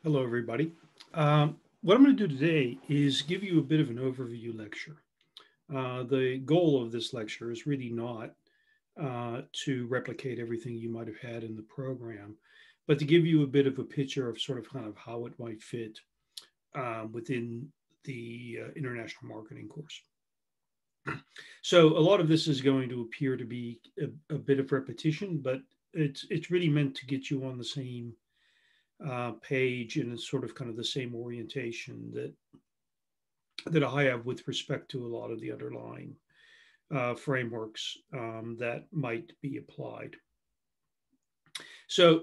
Hello, everybody. What I'm going to do today is give you a bit of an overview lecture. The goal of this lecture is really not to replicate everything you might have had in the program, but to give you a bit of a picture of sort of kind of how it might fit within the international marketing course. So a lot of this is going to appear to be a bit of repetition, but it's really meant to get you on the same page and it's sort of kind of the same orientation that I have with respect to a lot of the underlying frameworks that might be applied. So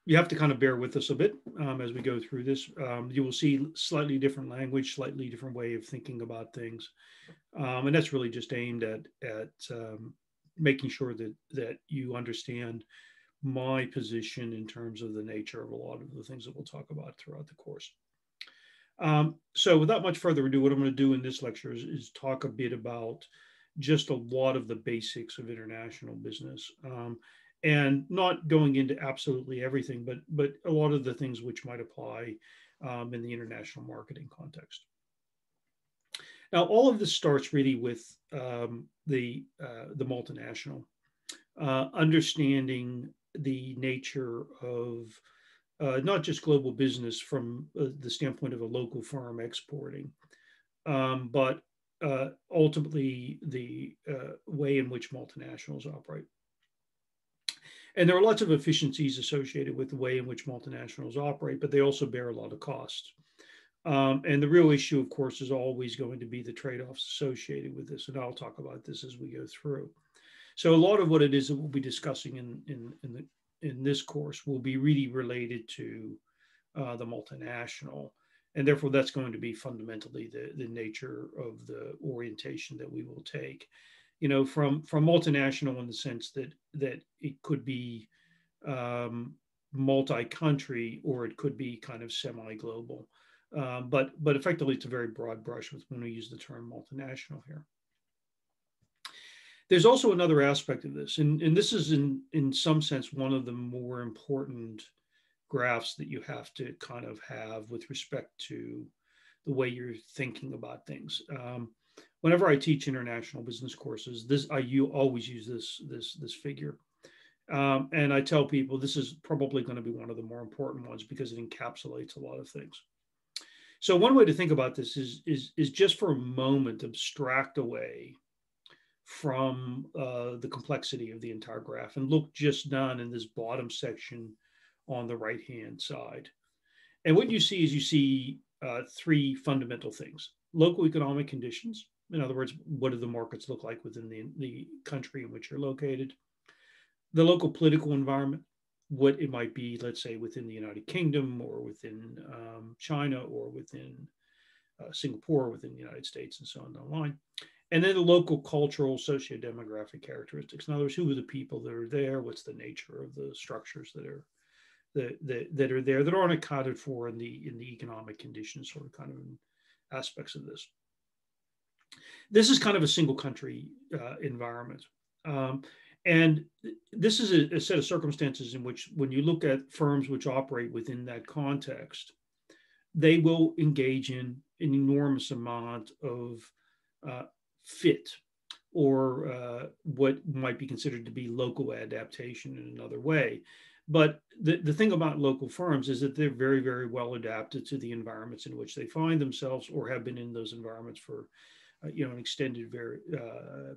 you have to kind of bear with us a bit as we go through this. You will see slightly different language, slightly different way of thinking about things, and that's really just aimed at making sure that you understand my position in terms of the nature of a lot of the things that we'll talk about throughout the course. So without much further ado, what I'm going to do in this lecture is talk a bit about just a lot of the basics of international business, and not going into absolutely everything, but a lot of the things which might apply in the international marketing context. Now, all of this starts really with the multinational, understanding the nature of not just global business from the standpoint of a local firm exporting, but ultimately the way in which multinationals operate. And there are lots of efficiencies associated with the way in which multinationals operate, but they also bear a lot of costs. And the real issue, of course, is always going to be the trade offs associated with this. And I'll talk about this as we go through. So, a lot of what it is that we'll be discussing in this course will be really related to the multinational. And therefore, that's going to be fundamentally the nature of the orientation that we will take. From multinational in the sense that it could be multi-country or it could be kind of semi-global. But effectively, it's a very broad brush with when we use the term multinational here. There's also another aspect of this, and this is in some sense one of the more important graphs that you have to kind of have with respect to the way you're thinking about things. Whenever I teach international business courses, you always use this figure, and I tell people this is probably going to be one of the more important ones because it encapsulates a lot of things. So one way to think about this is just for a moment abstract away from the complexity of the entire graph and look just down in this bottom section on the right hand side. And what you see is you see three fundamental things: local economic conditions. In other words, what do the markets look like within the country in which you're located? The local political environment, what it might be, let's say, within the United Kingdom or within China or within Singapore, within the United States, and so on down the line. And then the local cultural, socio-demographic characteristics. In other words, who are the people that are there? What's the nature of the structures that are there that aren't accounted for in the economic conditions, sort of kind of aspects of this. This is kind of a single country environment. And this is a set of circumstances in which, when you look at firms which operate within that context, they will engage in an enormous amount of fit or what might be considered to be local adaptation in another way. But the thing about local firms is that they're very, very well adapted to the environments in which they find themselves or have been in those environments for an extended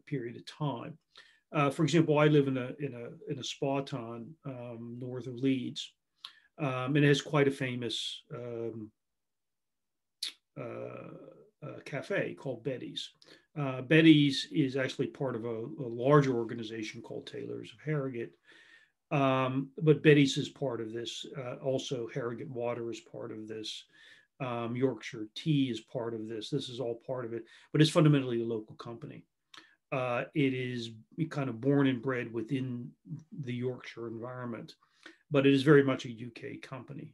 period of time. For example, I live in a spa town north of Leeds, and it has quite a famous cafe called Betty's. Betty's is actually part of a larger organization called Taylors of Harrogate. But Betty's is part of this. Also, Harrogate Water is part of this. Yorkshire Tea is part of this. This is all part of it, but it's fundamentally a local company. It is kind of born and bred within the Yorkshire environment, but it is very much a UK company.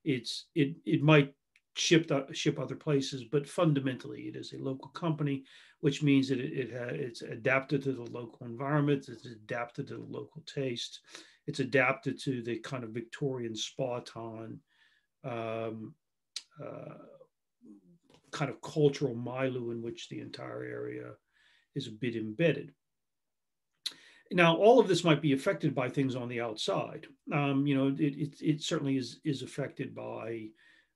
It might ship other places, but fundamentally it is a local company, which means that it's adapted to the local environment, it's adapted to the local taste, it's adapted to the kind of Victorian spa town um, uh, kind of cultural milieu in which the entire area is a bit embedded. Now, all of this might be affected by things on the outside. It certainly is affected by,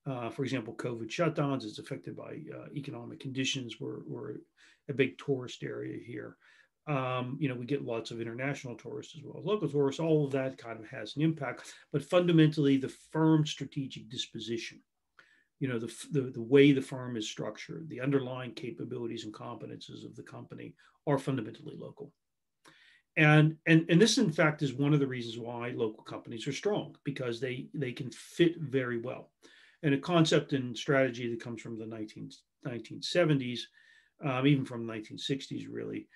for example, COVID shutdowns. It's affected by economic conditions. We're a big tourist area here. We get lots of international tourists as well as local tourists. All of that kind of has an impact. But fundamentally, the firm's strategic disposition, the way the firm is structured, the underlying capabilities and competences of the company are fundamentally local. And this, in fact, is one of the reasons why local companies are strong, because they can fit very well. And a concept and strategy that comes from the 1970s, even from the 1960s, really,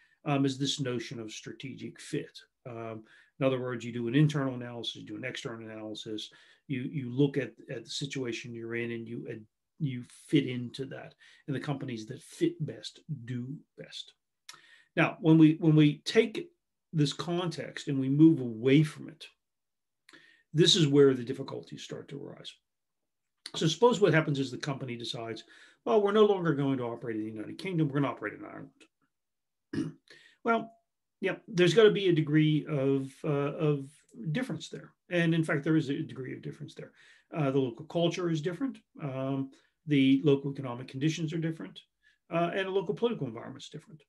is this notion of strategic fit. In other words, you do an internal analysis, you do an external analysis, you look at the situation you're in, and you fit into that. And the companies that fit best do best. Now, when we take this context and we move away from it, this is where the difficulties start to arise. So suppose what happens is the company decides, well, we're no longer going to operate in the United Kingdom, we're going to operate in Ireland. Well, yeah, there's got to be a degree of difference there. And in fact, there is a degree of difference there. The local culture is different. The local economic conditions are different. And the local political environment is different.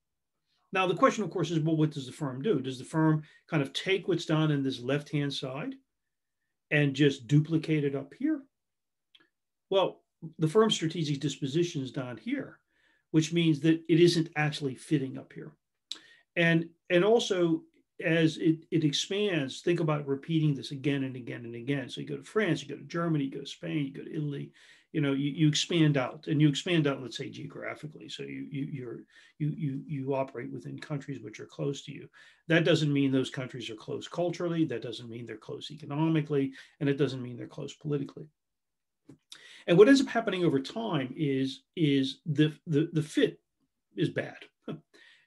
Now, the question, of course, is, well, what does the firm do? Does the firm kind of take what's done in this left-hand side and just duplicate it up here? Well, the firm's strategic disposition is down here, which means that it isn't actually fitting up here. And also, as it expands, think about repeating this again and again and again. So you go to France, you go to Germany, you go to Spain, you go to Italy. You expand out, and you expand out, let's say, geographically. So you operate within countries which are close to you. That doesn't mean those countries are close culturally. That doesn't mean they're close economically, and it doesn't mean they're close politically. And what ends up happening over time is the fit is bad.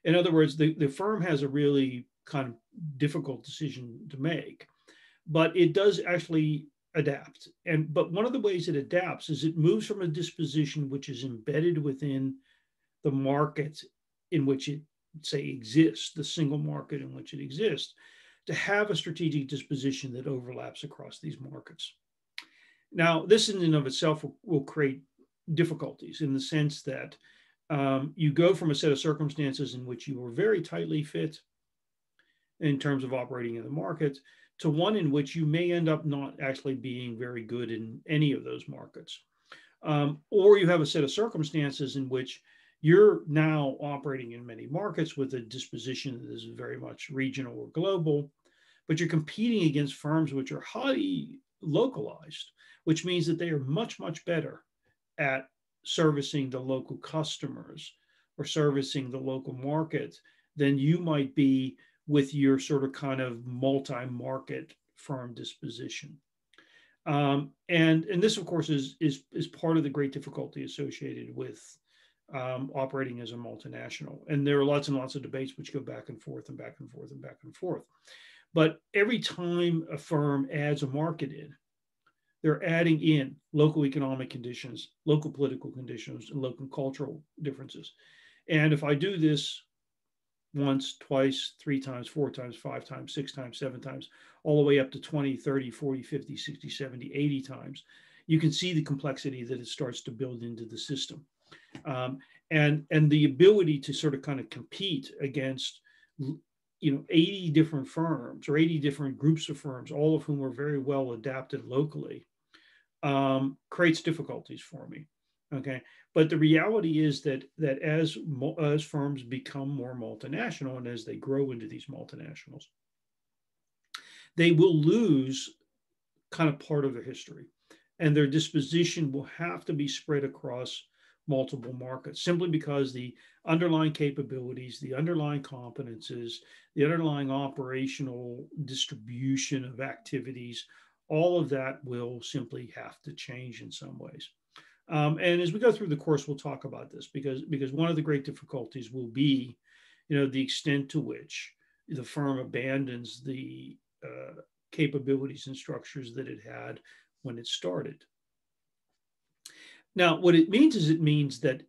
In other words, the firm has a really kind of difficult decision to make, but it does actually adapt. But one of the ways it adapts is it moves from a disposition which is embedded within the market in which it, say, exists, the single market in which it exists, to have a strategic disposition that overlaps across these markets. Now, this in and of itself will create difficulties in the sense that you go from a set of circumstances in which you are very tightly fit in terms of operating in the market to one in which you may end up not actually being very good in any of those markets. Or you have a set of circumstances in which you're now operating in many markets with a disposition that is very much regional or global, but you're competing against firms which are highly localized, which means that they are much, much better at servicing the local customers or servicing the local market than you might be with your sort of kind of multi-market firm disposition. And this, of course, is part of the great difficulty associated with operating as a multinational. And there are lots and lots of debates which go back and forth and back and forth and back and forth. But every time a firm adds a market in, they're adding in local economic conditions, local political conditions, and local cultural differences. And if I do this once, twice, 3 times, 4 times, 5 times, 6 times, 7 times, all the way up to 20, 30, 40, 50, 60, 70, 80 times, you can see the complexity that it starts to build into the system. And the ability to sort of kind of compete against 80 different firms or 80 different groups of firms, all of whom are very well adapted locally, creates difficulties for me. Okay, but the reality is that as firms become more multinational and as they grow into these multinationals, they will lose kind of part of their history, and their disposition will have to be spread across multiple markets, simply because the underlying capabilities, the underlying competences, the underlying operational distribution of activities, all of that will simply have to change in some ways. And as we go through the course, we'll talk about this because one of the great difficulties will be, the extent to which the firm abandons the capabilities and structures that it had when it started. Now, what it means is it means that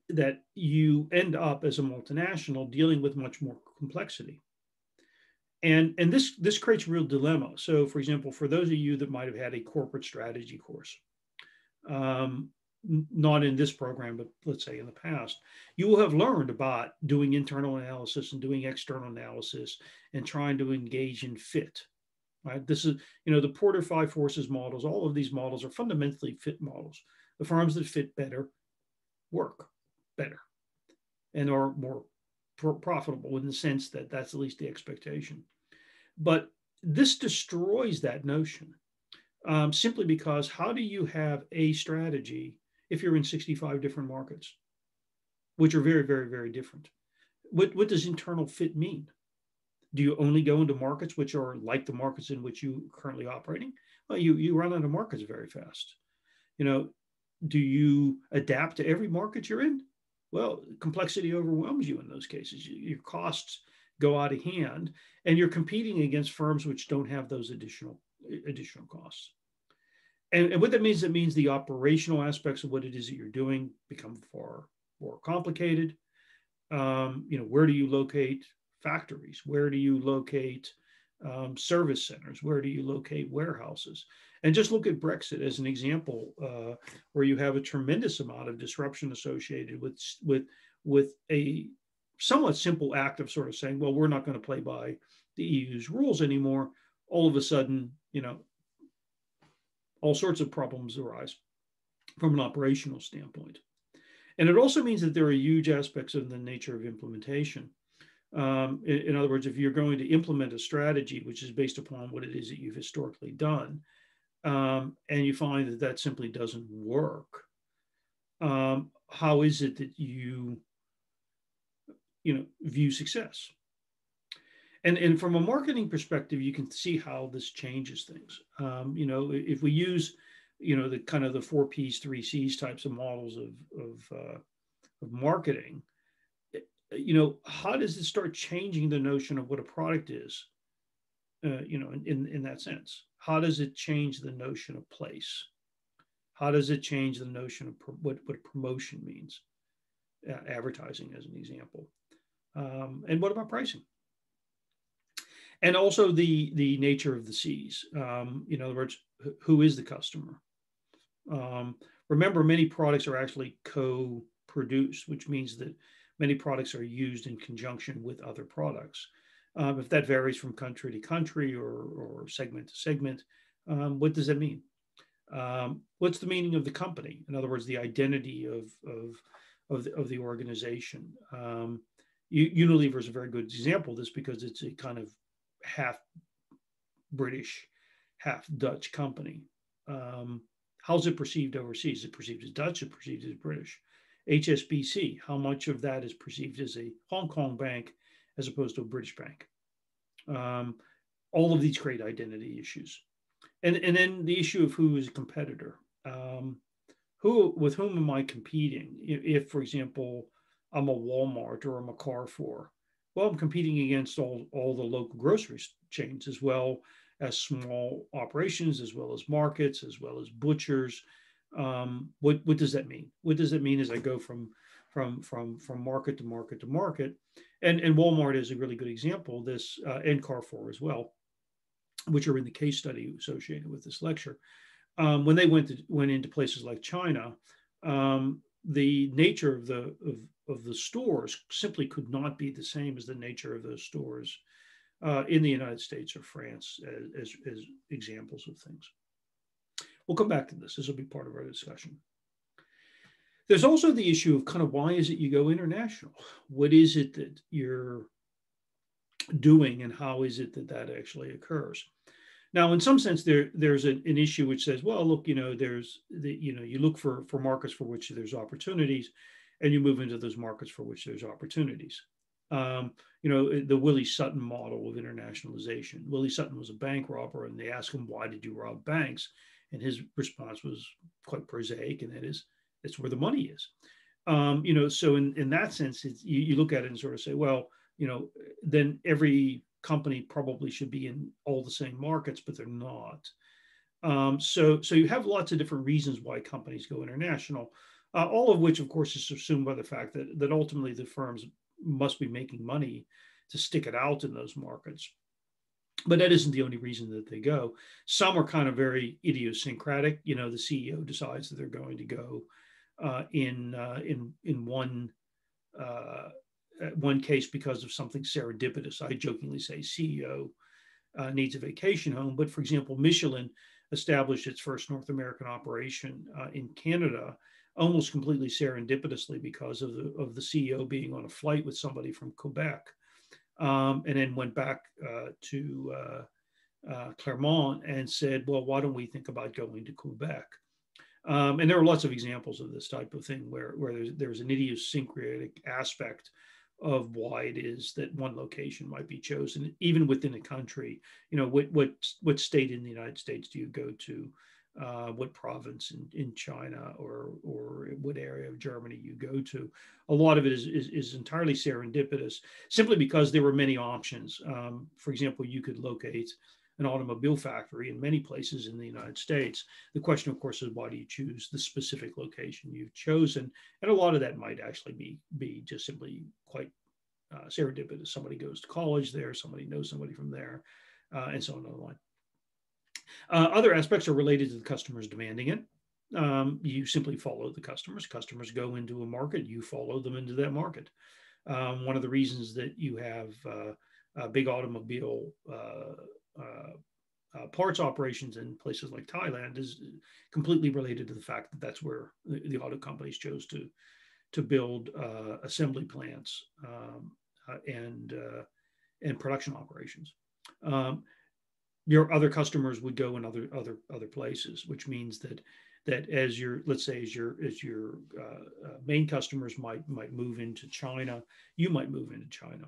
you end up as a multinational dealing with much more complexity, and this creates a real dilemma. So, for example, for those of you that might have had a corporate strategy course, um, not in this program, but let's say in the past, you will have learned about doing internal analysis and doing external analysis and trying to engage in fit. Right? This is, the Porter Five Forces models. All of these models are fundamentally fit models. The firms that fit better work better and are more profitable in the sense that that's at least the expectation. But this destroys that notion, simply because how do you have a strategy if you're in 65 different markets, which are very, very, very different? What does internal fit mean? Do you only go into markets which are like the markets in which you are currently operating? Well, you run out of markets very fast. You know, do you adapt to every market you're in? Well, complexity overwhelms you in those cases. Your costs go out of hand, and you're competing against firms which don't have those additional costs. And what that means, it means the operational aspects of what it is that you're doing become far more complicated. Where do you locate factories? Where do you locate service centers? Where do you locate warehouses? And just look at Brexit as an example, where you have a tremendous amount of disruption associated with a somewhat simple act of sort of saying, well, we're not going to play by the EU's rules anymore. All of a sudden, all sorts of problems arise from an operational standpoint. And it also means that there are huge aspects of the nature of implementation. In other words, if you're going to implement a strategy which is based upon what it is that you've historically done, and you find that that simply doesn't work, how is it that you view success? And from a marketing perspective, you can see how this changes things. If we use the kind of the 4Ps, 3Cs types of models of marketing, how does it start changing the notion of what a product is? In that sense, how does it change the notion of place? How does it change the notion of what promotion means? Advertising, as an example, and what about pricing? And also the nature of the C's. In other words, who is the customer? Remember, many products are actually co-produced, which means that many products are used in conjunction with other products. If that varies from country to country or segment to segment, what does that mean? What's the meaning of the company? In other words, the identity of the organization. Unilever is a very good example of this because it's a kind of half British, half Dutch company. How's it perceived overseas? Is it perceived as Dutch? Is it perceived as British? HSBC, how much of that is perceived as a Hong Kong bank as opposed to a British bank? All of these create identity issues. And then the issue of who is a competitor. With whom am I competing? If, for example, I'm a Walmart or I'm a Carrefour, well, I'm competing against all the local grocery chains, as well as small operations, as well as markets, as well as butchers. What does that mean? What does it mean as I go from market to market to market? And Walmart is a really good example of this, and Carrefour as well, which are in the case study associated with this lecture. When they went into places like China, the nature of the stores simply could not be the same as the nature of those stores in the United States or France, as examples of things. We'll come back to this. This will be part of our discussion. There's also the issue of kind of why is it you go international? What is it that you're doing, and how is it that actually occurs? Now, in some sense, there's an issue which says, well, look, there's you look for markets for which there's opportunities, and you move into those markets for which there's opportunities. The Willie Sutton model of internationalization. Willie Sutton was a bank robber, and they asked him, why did you rob banks? And his response was quite prosaic, and that is, it's where the money is. So in that sense, you look at it and sort of say, well, then every company probably should be in all the same markets, but they're not. So you have lots of different reasons why companies go international, all of which, of course, is assumed by the fact that ultimately the firms must be making money to stick it out in those markets. But that isn't the only reason that they go. Some are kind of very idiosyncratic. You know, the CEO decides that they're going to go in uh, one case because of something serendipitous. I jokingly say CEO needs a vacation home. But for example, Michelin established its first North American operation in Canada almost completely serendipitously because of the CEO being on a flight with somebody from Quebec, and then went back to Clermont and said, well, why don't we think about going to Quebec? And there are lots of examples of this type of thing where there's an idiosyncratic aspect of why it is that one location might be chosen, even within a country. You know, what state in the United States do you go to? What province in China, or what area of Germany you go to? A lot of it is entirely serendipitous, simply because there were many options. For example, you could locate an automobile factory in many places in the United States. The question, of course, is why do you choose the specific location you've chosen? And a lot of that might actually be just simply quite serendipitous. Somebody goes to college there, somebody knows somebody from there, and so on and the line. Other aspects are related to the customers demanding it. You simply follow the customers. Customers go into a market, you follow them into that market. One of the reasons that you have big automobile parts operations in places like Thailand is completely related to the fact that that's where the auto companies chose to build assembly plants and production operations. Your other customers would go in other places, which means that as your, let's say, as your main customers might move into China, you might move into China,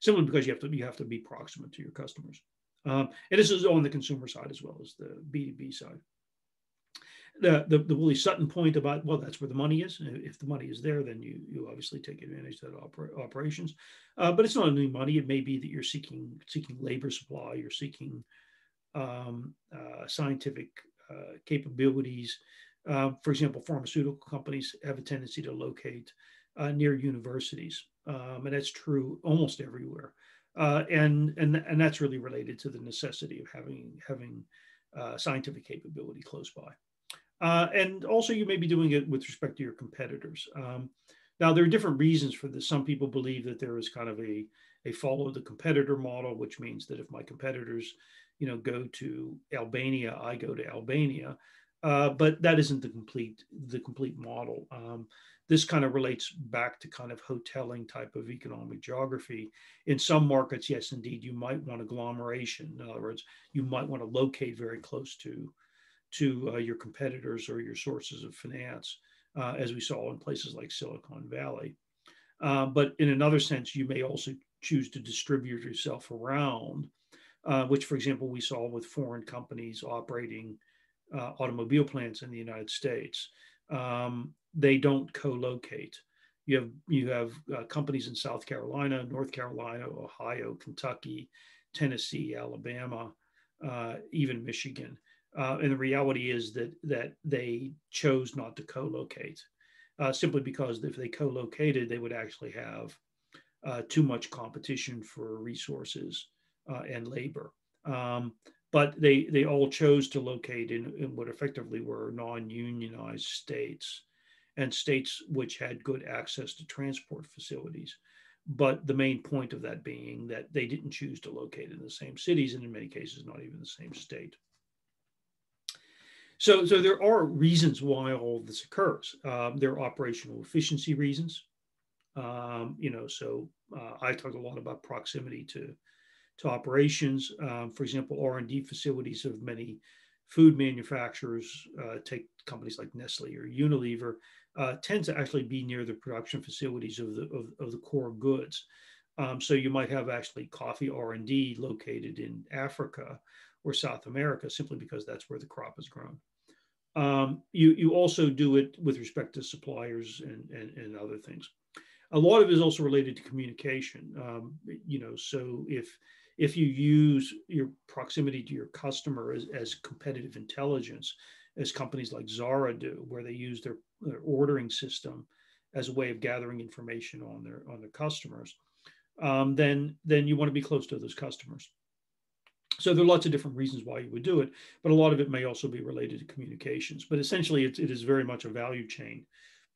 simply because you have to be proximate to your customers. And this is on the consumer side as well as the B2B side. The Willie Sutton point about, well, that's where the money is. If the money is there, then you obviously take advantage of that operations. But it's not only money. It may be that you're seeking labor supply. You're seeking scientific capabilities. For example, pharmaceutical companies have a tendency to locate near universities, and that's true almost everywhere. And that's really related to the necessity of having scientific capability close by. And also, you may be doing it with respect to your competitors. Now, there are different reasons for this. Some people believe that there is kind of a follow the competitor model, which means that if my competitors, go to Albania, I go to Albania. But that isn't the complete model. This kind of relates back to kind of hoteling type of economic geography. In some markets, yes, indeed, you might want agglomeration. In other words, you might want to locate very close to your competitors or your sources of finance, as we saw in places like Silicon Valley. But in another sense, you may also choose to distribute yourself around, which, for example, we saw with foreign companies operating automobile plants in the United States. They don't co-locate. You have companies in South Carolina, North Carolina, Ohio, Kentucky, Tennessee, Alabama, even Michigan. And the reality is that they chose not to co-locate, simply because if they co-located, they would actually have too much competition for resources and labor. But they all chose to locate in what effectively were non-unionized states, and states which had good access to transport facilities. But the main point of that being that they didn't choose to locate in the same cities, and in many cases, not even the same state. So there are reasons why all of this occurs. There are operational efficiency reasons. I talked a lot about proximity to operations. For example, R&D facilities of many food manufacturers, take companies like Nestle or Unilever, tend to actually be near the production facilities of the core goods. So you might have actually coffee R&D located in Africa or South America, simply because that's where the crop is grown. You also do it with respect to suppliers and other things. A lot of it is also related to communication. So if you use your proximity to your customer as competitive intelligence, as companies like Zara do, where they use their ordering system as a way of gathering information on their customers, then you want to be close to those customers. So there are lots of different reasons why you would do it, but a lot of it may also be related to communications. But essentially, it is very much a value chain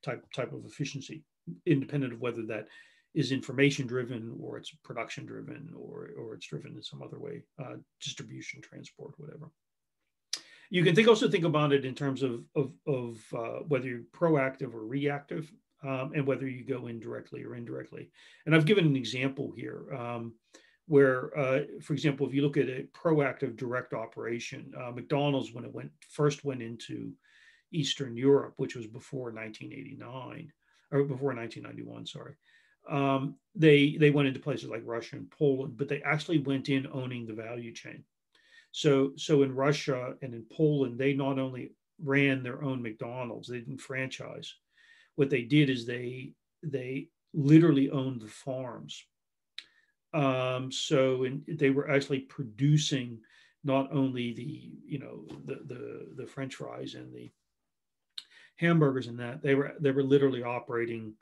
type of efficiency, independent of whether that is information driven or it's production driven or it's driven in some other way, distribution, transport, whatever. You can also think about it in terms of whether you're proactive or reactive, and whether you go in directly or indirectly. And I've given an example here, where, for example, if you look at a proactive direct operation, McDonald's, when it first went into Eastern Europe, which was before 1989 or before 1991, sorry, they went into places like Russia and Poland, but they actually went in owning the value chain. So in Russia and in Poland, they not only ran their own McDonald's, they didn't franchise. What they did is they literally owned the farms. They were actually producing not only the French fries and the hamburgers and that they were literally operating,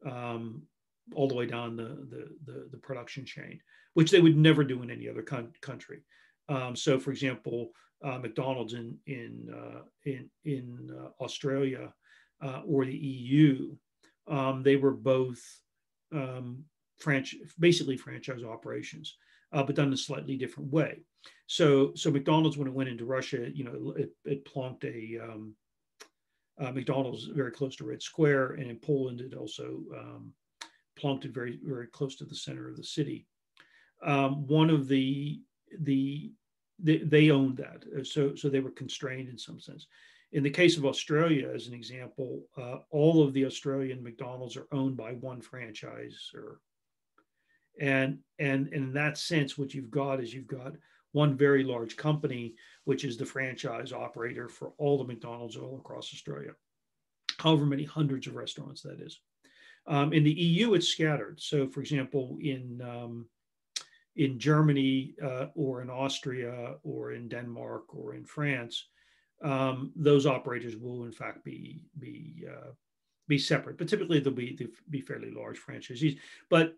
all the way down the production chain, which they would never do in any other country. So, for example, McDonald's in Australia, or the EU, they were both basically franchise operations, but done in a slightly different way. So McDonald's, when it went into Russia, it plonked a McDonald's very close to Red Square, and in Poland it also plonked it very, very close to the center of the city. One of they owned that, so they were constrained in some sense. In the case of Australia, as an example, all of the Australian McDonald's are owned by one franchisor, and in that sense, what you've got one very large company, which is the franchise operator for all the McDonald's all across Australia, however many hundreds of restaurants that is. In the EU, it's scattered. So, for example, in Germany, or in Austria, or in Denmark, or in France, those operators will in fact be separate, but typically they'll be fairly large franchisees. But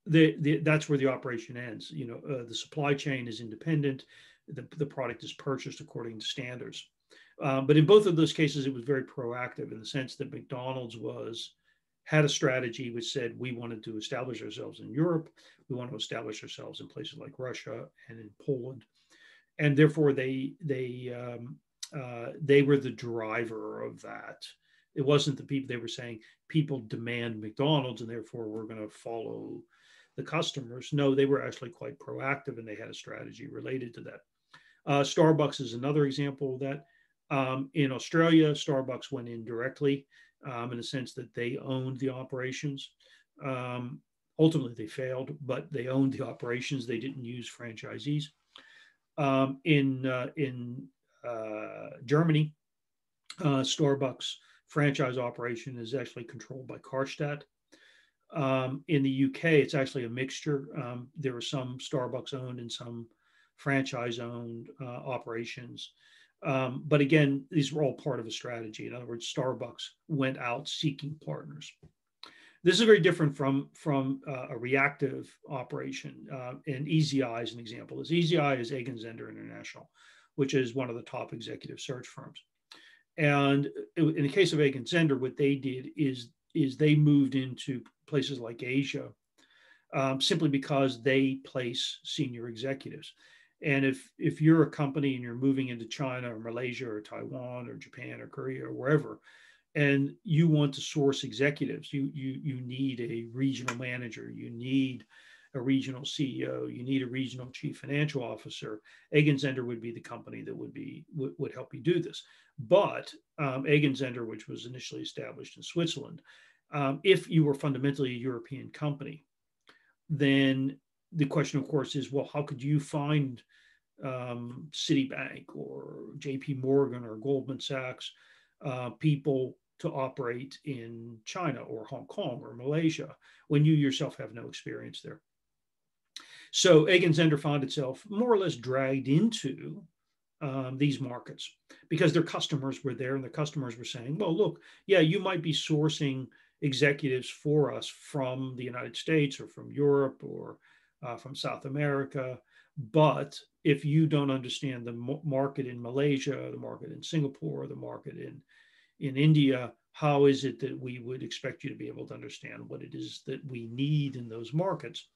that's where the operation ends. The supply chain is independent. The product is purchased according to standards. But in both of those cases, it was very proactive in the sense that McDonald's had a strategy which said, we wanted to establish ourselves in Europe. We want to establish ourselves in places like Russia and in Poland. And therefore they were the driver of that. It wasn't the people. They were saying people demand McDonald's and therefore we're going to follow the customers. No, they were actually quite proactive, and they had a strategy related to that. Starbucks is another example of that. In Australia, Starbucks went in directly, in the sense that they owned the operations. Ultimately, they failed, but they owned the operations. They didn't use franchisees. In Germany, Starbucks franchise operation is actually controlled by Karstadt. In the UK, it's actually a mixture. There are some Starbucks owned and some franchise owned operations. But again, these were all part of a strategy. In other words, Starbucks went out seeking partners. This is very different from a reactive operation. And Easy Eye is an example. Easy Eye is Egg & Zender International, which is one of the top executive search firms. And in the case of Egg & Zender, what they did is they moved into places like Asia, simply because they place senior executives. And if you're a company and you're moving into China or Malaysia or Taiwan or Japan or Korea or wherever, and you want to source executives, you need a regional manager, you need a regional CEO, you need a regional chief financial officer. Egg & Zender would be the company that would help you do this. But Egg & Zender, which was initially established in Switzerland, if you were fundamentally a European company, then the question, of course, is, well, how could you find Citibank or JP Morgan or Goldman Sachs people to operate in China or Hong Kong or Malaysia when you yourself have no experience there? So Egan Zender found itself more or less dragged into these markets because their customers were there and their customers were saying, well, look, yeah, you might be sourcing executives for us from the United States or from Europe or from South America. But if you don't understand the market in Malaysia, the market in Singapore, the market in India, how is it that we would expect you to be able to understand what it is that we need in those markets?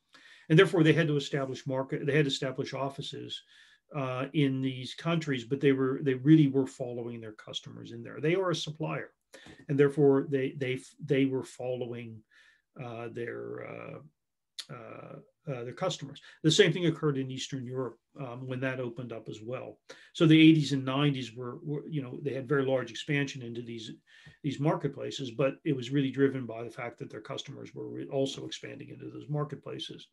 And therefore, they had to establish offices in these countries, but they really were following their customers in there. They are a supplier, and therefore they were following uh, their uh, their customers. The same thing occurred in Eastern Europe when that opened up as well. So the 80s and 90s were they had very large expansion into these marketplaces, but it was really driven by the fact that their customers were also expanding into those marketplaces,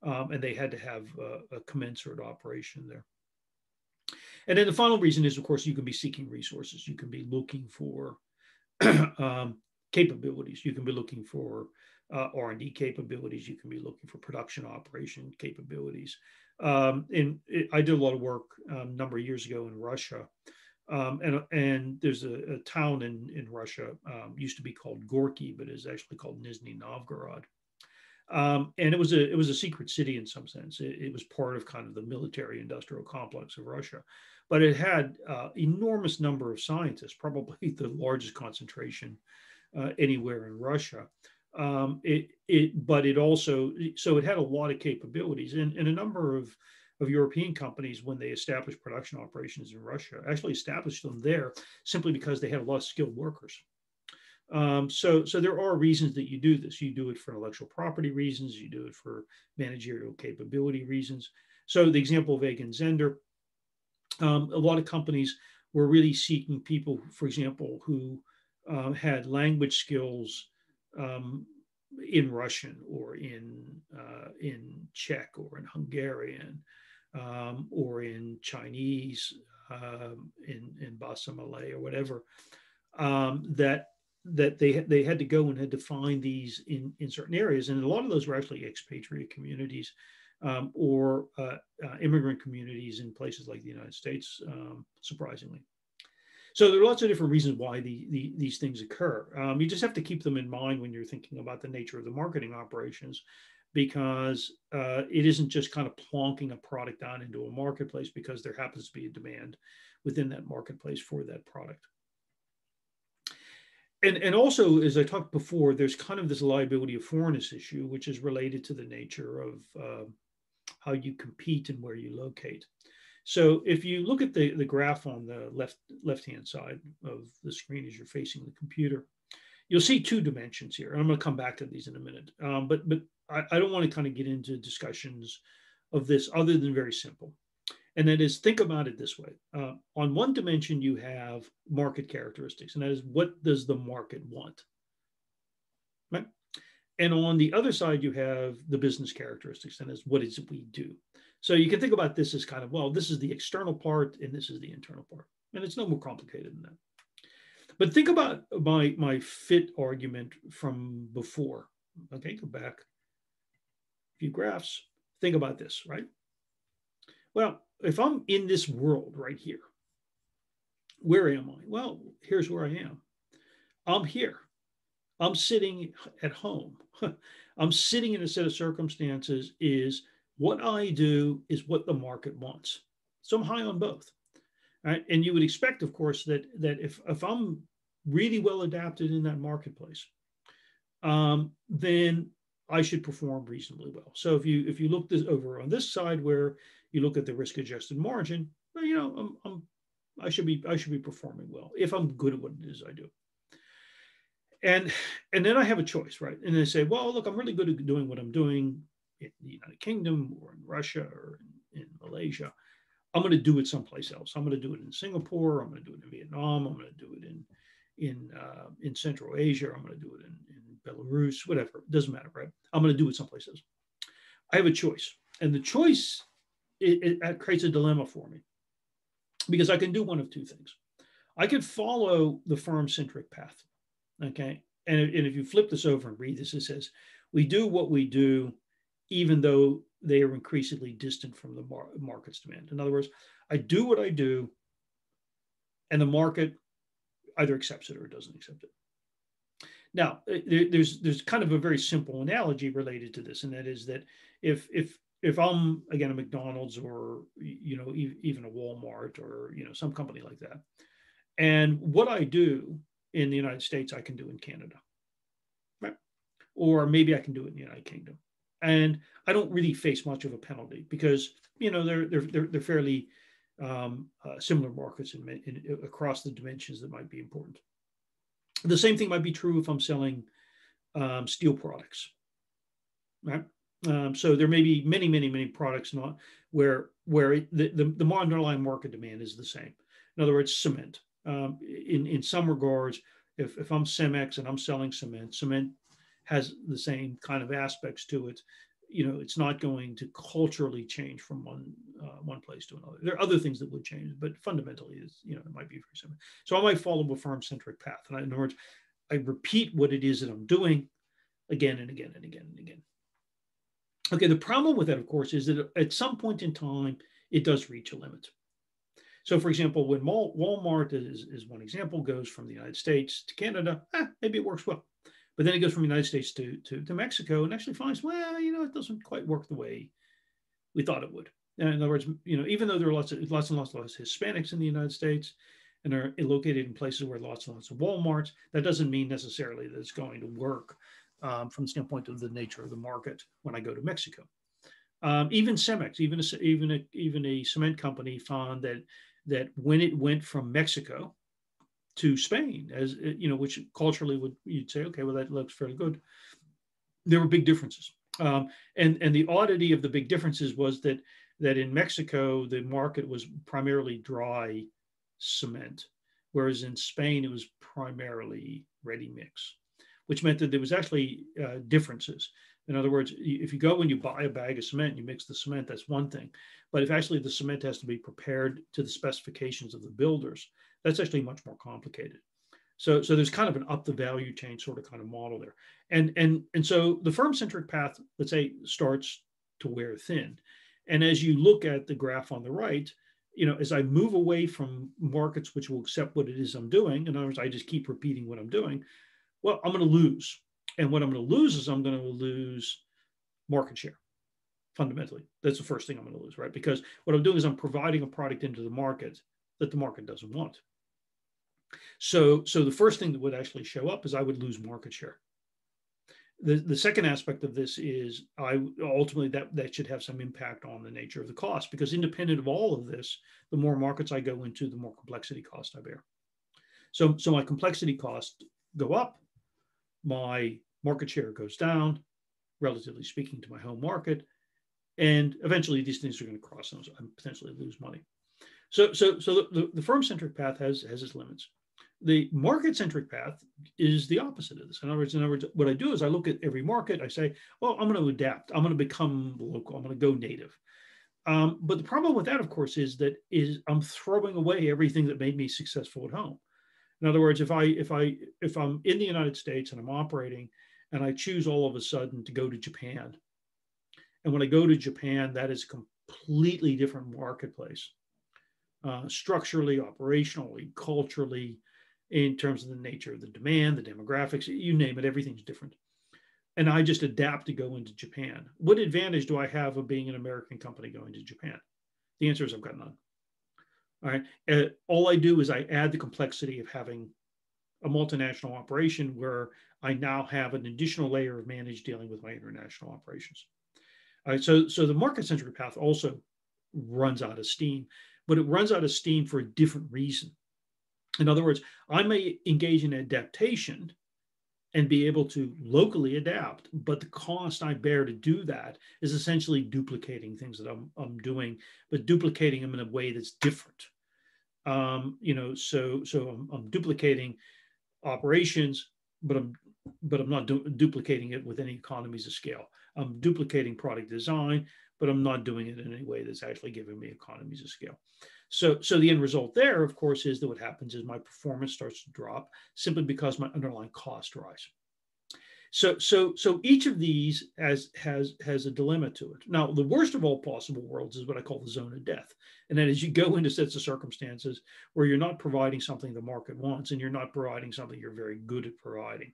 and they had to have a commensurate operation there. And then the final reason is, of course, you can be seeking resources. You can be looking for capabilities. You can be looking for R&D capabilities. You can be looking for production operation capabilities. I did a lot of work a number of years ago in Russia. And there's a town in Russia, used to be called Gorky, but is actually called Nizhny Novgorod. And it was a secret city in some sense. It was part of kind of the military industrial complex of Russia, but it had enormous number of scientists, probably the largest concentration anywhere in Russia. But it also, so it had a lot of capabilities, and a number of European companies, when they established production operations in Russia, actually established them there simply because they had a lot of skilled workers. So there are reasons that you do this. You do it for intellectual property reasons. You do it for managerial capability reasons. So the example of Egan Zender, a lot of companies were really seeking people, for example, who had language skills in Russian or in Czech or in Hungarian or in Chinese, in Basa Malay or whatever, that they had to go and had to find these in certain areas. And a lot of those were actually expatriate communities or immigrant communities in places like the United States, surprisingly. So there are lots of different reasons why these things occur. You just have to keep them in mind when you're thinking about the nature of the marketing operations, because it isn't just kind of plonking a product down into a marketplace because there happens to be a demand within that marketplace for that product. And also, as I talked before, there's kind of this liability of foreignness issue, which is related to the nature of how you compete and where you locate. So if you look at the graph on the left-hand side of the screen as you're facing the computer, you'll see two dimensions here. And I'm going to come back to these in a minute. But I don't want to kind of get into discussions of this other than very simple. And that is, think about it this way. On one dimension, you have market characteristics, and that is, what does the market want? Right? And on the other side, you have the business characteristics, and is, what is it we do? So you can think about this as kind of, well, this is the external part, and this is the internal part. And it's no more complicated than that. But think about my fit argument from before. Okay, go back a few graphs. Think about this, right? Well, if I'm in this world right here, where am I? Well, here's where I am. I'm here. I'm sitting at home. I'm sitting in a set of circumstances. Is what I do is what the market wants. So I'm high on both. Right? And you would expect, of course, that if I'm really well adapted in that marketplace, then I should perform reasonably well. So if you look this over on this side, where you look at the risk-adjusted margin, well, I should be performing well if I'm good at what it is I do. And then I have a choice, right? And they say, well, look, I'm really good at doing what I'm doing in the United Kingdom or in Russia or in Malaysia. I'm going to do it someplace else. I'm going to do it in Singapore. I'm going to do it in Vietnam. I'm going to do it in Central Asia. I'm going to do it in Belarus, whatever. It doesn't matter, right? I'm going to do it someplace else. I have a choice. And the choice, it creates a dilemma for me, because I can do one of two things. I could follow the firm-centric path, okay? And if you flip this over and read this, it says, we do what we do, even though they are increasingly distant from the market's demand. In other words, I do what I do, and the market either accepts it or doesn't accept it. Now, there's kind of a very simple analogy related to this, and that is that if I'm again a McDonald's or even a Walmart or some company like that, and what I do in the United States I can do in Canada, right? Or maybe I can do it in the United Kingdom, and I don't really face much of a penalty because they're fairly similar markets across the dimensions that might be important. The same thing might be true if I'm selling steel products, right? So there may be many products not where the underlying market demand is the same. In other words, cement. In some regards, if I'm Cemex and I'm selling cement, cement has the same kind of aspects to it. It's not going to culturally change from one place to another. There are other things that would change, but fundamentally, it might be very similar. So I might follow a firm-centric path. And in other words, I repeat what it is that I'm doing again and again and again and again. Okay, the problem with that, of course, is that at some point in time, it does reach a limit. So, for example, when Walmart is one example, goes from the United States to Canada, maybe it works well. But then it goes from the United States to Mexico and actually finds, well, it doesn't quite work the way we thought it would. And in other words, even though there are lots and lots of Hispanics in the United States and are located in places where lots and lots of Walmarts, that doesn't mean necessarily that it's going to work from the standpoint of the nature of the market when I go to Mexico. Even Cemex, even a cement company found that when it went from Mexico to Spain, which culturally you'd say, okay, well, that looks fairly good. There were big differences. And the oddity of the big differences was that in Mexico, the market was primarily dry cement, whereas in Spain, it was primarily ready mix, which meant that there was actually differences. In other words, if you go and you buy a bag of cement and you mix the cement, that's one thing. But if actually the cement has to be prepared to the specifications of the builders, that's actually much more complicated. So there's kind of an up the value chain sort of kind of model there. And so the firm-centric path, let's say, starts to wear thin. And as you look at the graph on the right, as I move away from markets which will accept what it is I'm doing, in other words, I just keep repeating what I'm doing, well, I'm going to lose. And what I'm going to lose is I'm going to lose market share. Fundamentally, that's the first thing I'm going to lose, right? Because what I'm doing is I'm providing a product into the market that the market doesn't want. So the first thing that would actually show up is I would lose market share. The second aspect of this is ultimately that should have some impact on the nature of the cost, because independent of all of this, the more markets I go into, the more complexity cost I bear. So my complexity costs go up, my market share goes down, relatively speaking, to my home market, and eventually these things are going to cross and potentially lose money. So the firm-centric path has its limits. The market-centric path is the opposite of this. In other words, what I do is I look at every market. I say, well, I'm going to adapt. I'm going to become local. I'm going to go native. But the problem with that, of course, is I'm throwing away everything that made me successful at home. In other words, if I'm in the United States and I'm operating, and I choose all of a sudden to go to Japan, and when I go to Japan, that is a completely different marketplace, structurally, operationally, culturally, in terms of the nature of the demand, the demographics, you name it, everything's different. And I just adapt to go into Japan. What advantage do I have of being an American company going to Japan? The answer is I've got none. All right. All I do is I add the complexity of having a multinational operation where I now have an additional layer of managed dealing with my international operations. All right. So the market-centric path also runs out of steam, but it runs out of steam for a different reason. In other words, I may engage in adaptation and be able to locally adapt, but the cost I bear to do that is essentially duplicating things that I'm doing, but duplicating them in a way that's different. So I'm duplicating operations, but I'm not duplicating it with any economies of scale. I'm duplicating product design, but I'm not doing it in any way that's actually giving me economies of scale. So the end result there, of course, is that what happens is my performance starts to drop simply because my underlying costs rise. So each of these has a dilemma to it. Now, the worst of all possible worlds is what I call the zone of death, and that is you go into sets of circumstances where you're not providing something the market wants, and you're not providing something you're very good at providing.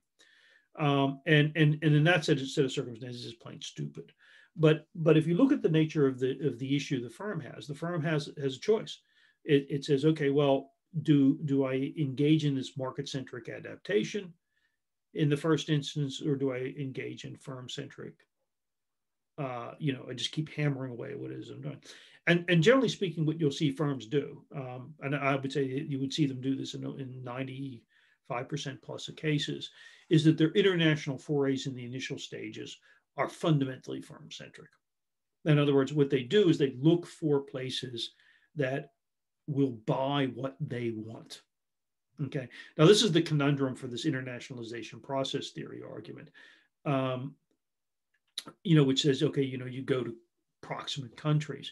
And in that set of circumstances is plain stupid. But if you look at the nature of the issue the firm has a choice. It says, okay, well, do I engage in this market centric adaptation in the first instance, or do I engage in firm centric? I just keep hammering away at what it is I'm doing. And generally speaking, what you'll see firms do, and I would say you would see them do this in 95% plus of cases, is that their international forays in the initial stages are fundamentally firm centric. In other words, what they do is they look for places that will buy what they want. Okay. Now, this is the conundrum for this internationalization process theory argument, which says, okay, you go to proximate countries.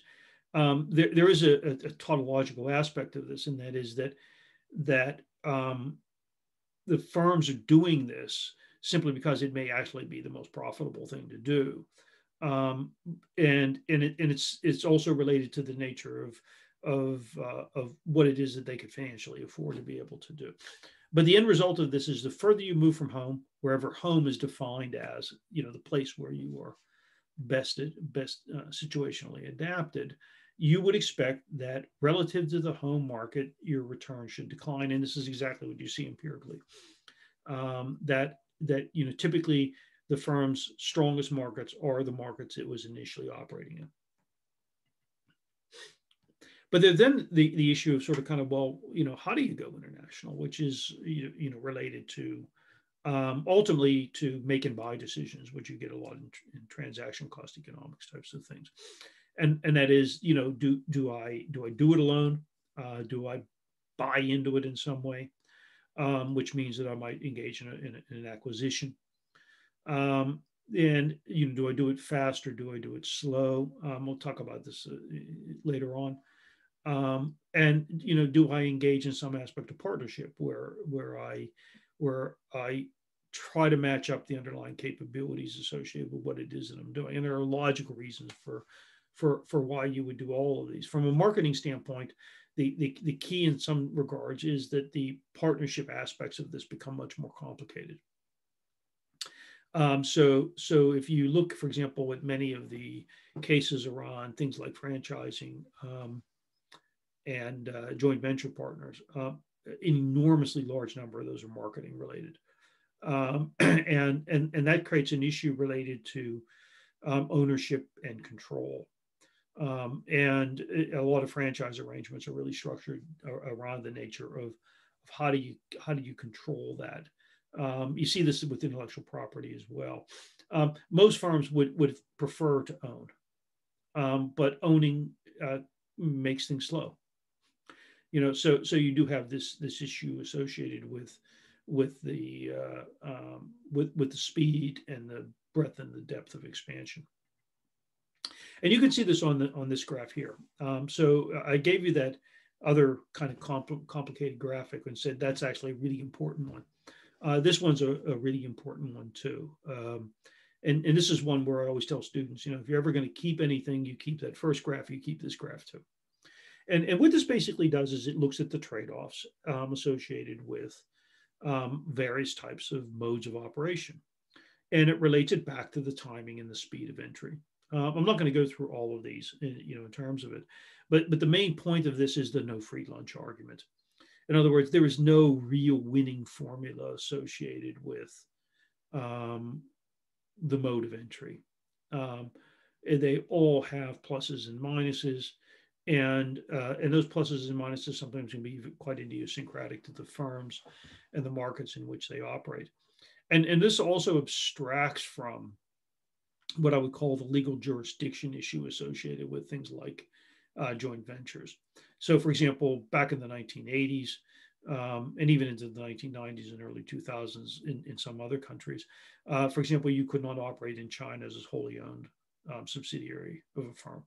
There is a tautological aspect of this, and that is that the firms are doing this simply because it may actually be the most profitable thing to do, and it's also related to the nature of what it is that they could financially afford to be able to do. But the end result of this is the further you move from home, wherever home is defined as, the place where you are best situationally adapted, you would expect that relative to the home market, your return should decline. And this is exactly what you see empirically. That typically the firm's strongest markets are the markets it was initially operating in. But then the issue of sort of kind of, well, how do you go international, which is related to ultimately to make and buy decisions, which you get a lot in transaction cost economics types of things, and that is, do I do it alone? Do I buy into it in some way, which means that I might engage in an acquisition? And do I do it fast or do I do it slow? We'll talk about this later on. And do I engage in some aspect of partnership where I try to match up the underlying capabilities associated with what it is that I'm doing? And there are logical reasons for why you would do all of these. From a marketing standpoint, the key in some regards is that the partnership aspects of this become much more complicated. So if you look, for example, at many of the cases around things like franchising, and joint venture partners, an enormously large number of those are marketing related, and that creates an issue related to ownership and control, and a lot of franchise arrangements are really structured around the nature of how do you control that. You see this with intellectual property as well. Most firms would prefer to own, but owning makes things slow. So you do have this issue associated with the speed and the breadth and the depth of expansion. And you can see this on this graph here. So I gave you that other kind of complicated graphic and said that's actually a really important one. This one's a really important one too. And this is one where I always tell students, if you're ever going to keep anything, you keep that first graph, you keep this graph too. And what this basically does is it looks at the trade-offs associated with various types of modes of operation. And it relates it back to the timing and the speed of entry. I'm not going to go through all of these, in terms of it. But the main point of this is the no free lunch argument. In other words, there is no real winning formula associated with the mode of entry. They all have pluses and minuses. And those pluses and minuses sometimes can be quite idiosyncratic to the firms and the markets in which they operate. And this also abstracts from what I would call the legal jurisdiction issue associated with things like joint ventures. So, for example, back in the 1980s, and even into the 1990s and early 2000s in some other countries, for example, you could not operate in China as a wholly owned subsidiary of a firm.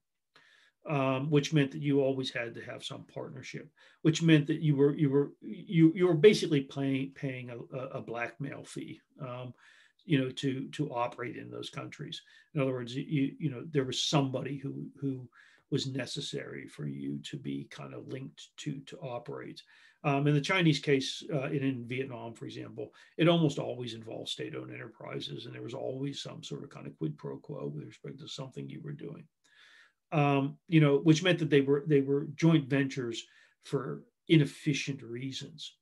Which meant that you always had to have some partnership, which meant that you were basically paying a blackmail fee to operate in those countries. In other words, there was somebody who was necessary for you to be kind of linked to operate. In the Chinese case, in Vietnam, for example, it almost always involved state-owned enterprises, and there was always some sort of kind of quid pro quo with respect to something you were doing. Which meant that they were joint ventures for inefficient reasons.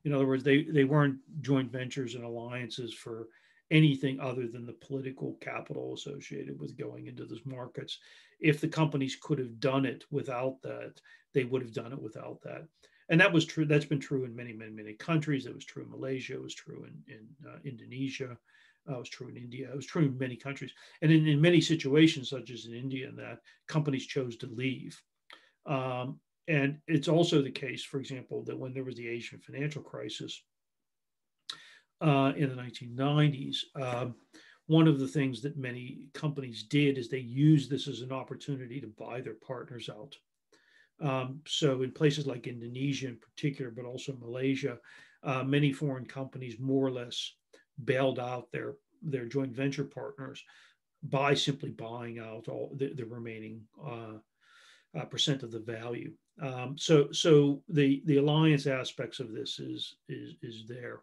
In other words, they weren't joint ventures and alliances for anything other than the political capital associated with going into those markets. If the companies could have done it without that, they would have done it without that. And that was true. That's been true in many, many, many countries. It was true in Malaysia. It was true in Indonesia. It was true in India. It was true in many countries. And in many situations, such as in India, and that companies chose to leave. And it's also the case, for example, that when there was the Asian financial crisis in the 1990s, one of the things that many companies did is they used this as an opportunity to buy their partners out. So in places like Indonesia in particular, but also Malaysia, many foreign companies more or less bailed out their joint venture partners by simply buying out all the remaining percent of the value. So the alliance aspects of this is there.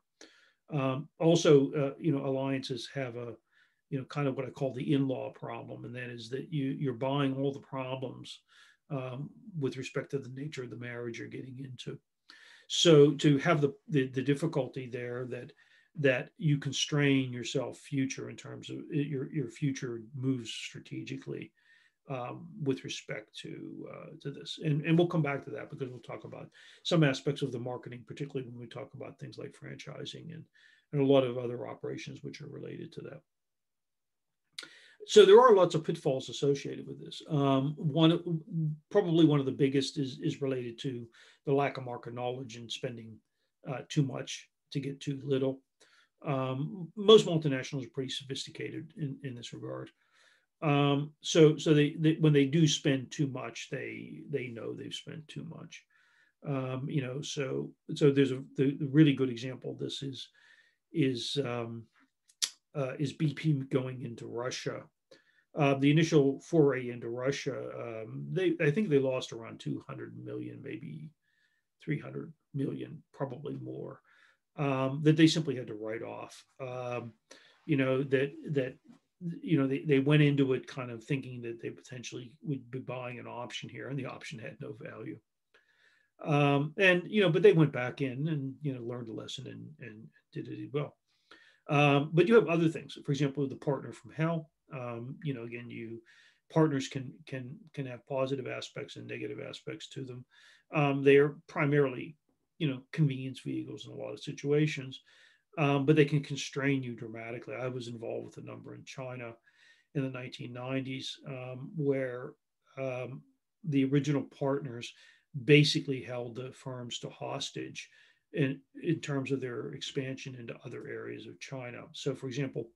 Also, alliances have a kind of what I call the in-law problem, and that is that you're buying all the problems with respect to the nature of the marriage you're getting into. So to have the difficulty there that you constrain yourself future in terms of your future moves strategically with respect to this, and we'll come back to that because we'll talk about some aspects of the marketing, particularly when we talk about things like franchising and a lot of other operations which are related to that. So there are lots of pitfalls associated with this. Probably one of the biggest is related to the lack of market knowledge and spending too much to get too little. Most multinationals are pretty sophisticated in this regard. So they when they do spend too much, they know they've spent too much. So there's the really good example of this is BP going into Russia. The initial foray into Russia, I think they lost around 200 million, maybe 300 million, probably more, that they simply had to write off. They went into it kind of thinking that they potentially would be buying an option here, and the option had no value. But they went back in and learned a lesson and did it well. But you have other things. For example, the partner from hell. Again, partners can have positive aspects and negative aspects to them. They are primarily, convenience vehicles in a lot of situations, but they can constrain you dramatically. I was involved with a number in China in the 1990s where the original partners basically held the firms to hostage in terms of their expansion into other areas of China. So, for example,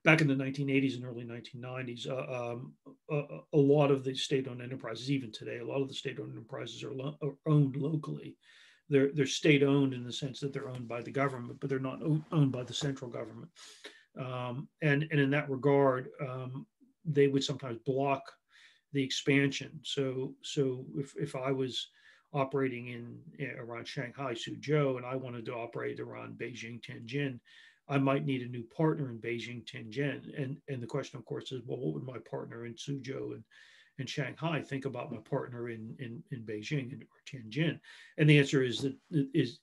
back in the 1980s and early 1990s, a lot of the state-owned enterprises, even today, a lot of the state-owned enterprises are owned locally. They're state-owned in the sense that they're owned by the government, but they're not owned by the central government. And in that regard, they would sometimes block the expansion. So if I was operating around Shanghai, Suzhou, and I wanted to operate around Beijing, Tianjin, I might need a new partner in Beijing, Tianjin. And the question, of course, is, well, what would my partner in Suzhou and Shanghai think about my partner in Beijing or Tianjin? And the answer is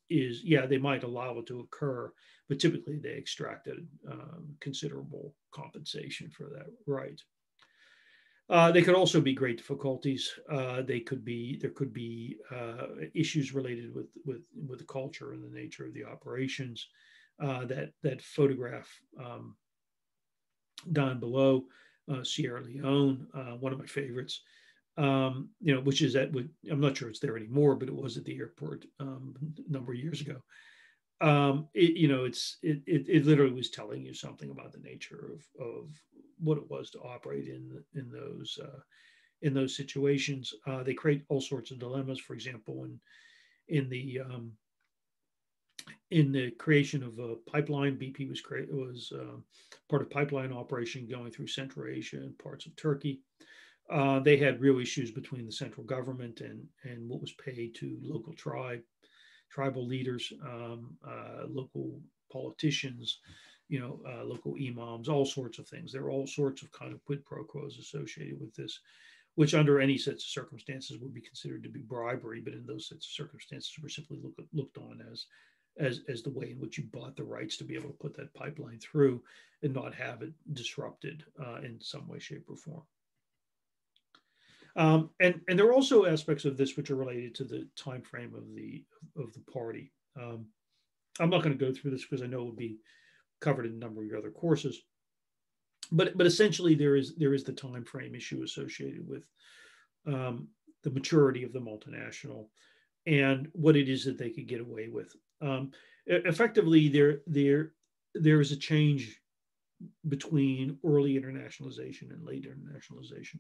yeah, they might allow it to occur, but typically they extracted considerable compensation for that right. They could also be great difficulties. There could be issues related with the culture and the nature of the operations that photograph down below. Sierra Leone, one of my favorites, which is I'm not sure it's there anymore, but it was at the airport a number of years ago. It literally was telling you something about the nature of what it was to operate in those situations. They create all sorts of dilemmas. For example, in the in the creation of a pipeline. BP was part of pipeline operation going through Central Asia and parts of Turkey. They had real issues between the central government and what was paid to local tribal leaders, local politicians, local imams, all sorts of things. There are all sorts of kind of quid pro quos associated with this, which under any sets of circumstances would be considered to be bribery, but in those sets of circumstances were simply looked on as the way in which you bought the rights to be able to put that pipeline through and not have it disrupted in some way, shape, or form. And there are also aspects of this which are related to the time frame of the party. I'm not going to go through this because I know it would be covered in a number of your other courses, but essentially there is the time frame issue associated with the maturity of the multinational and what it is that they could get away with. Effectively, there is a change between early internationalization and late internationalization.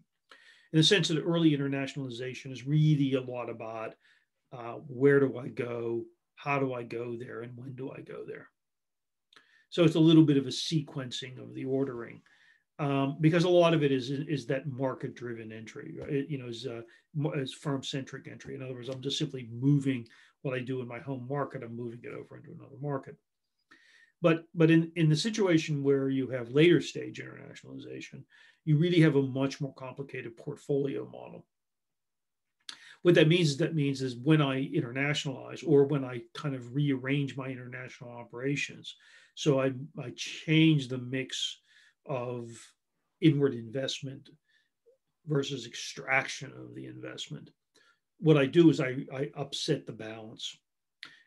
In the sense that early internationalization is really a lot about where do I go, how do I go there, and when do I go there. So it's a little bit of a sequencing of the ordering, because a lot of it is that market-driven entry. Is firm-centric entry. In other words, I'm just simply moving what I do in my home market. I'm moving it over into another market. But in the situation where you have later stage internationalization, you really have a much more complicated portfolio model. What that means is when I internationalize or when I kind of rearrange my international operations, so I change the mix of inward investment versus extraction of the investment. What I do is I upset the balance.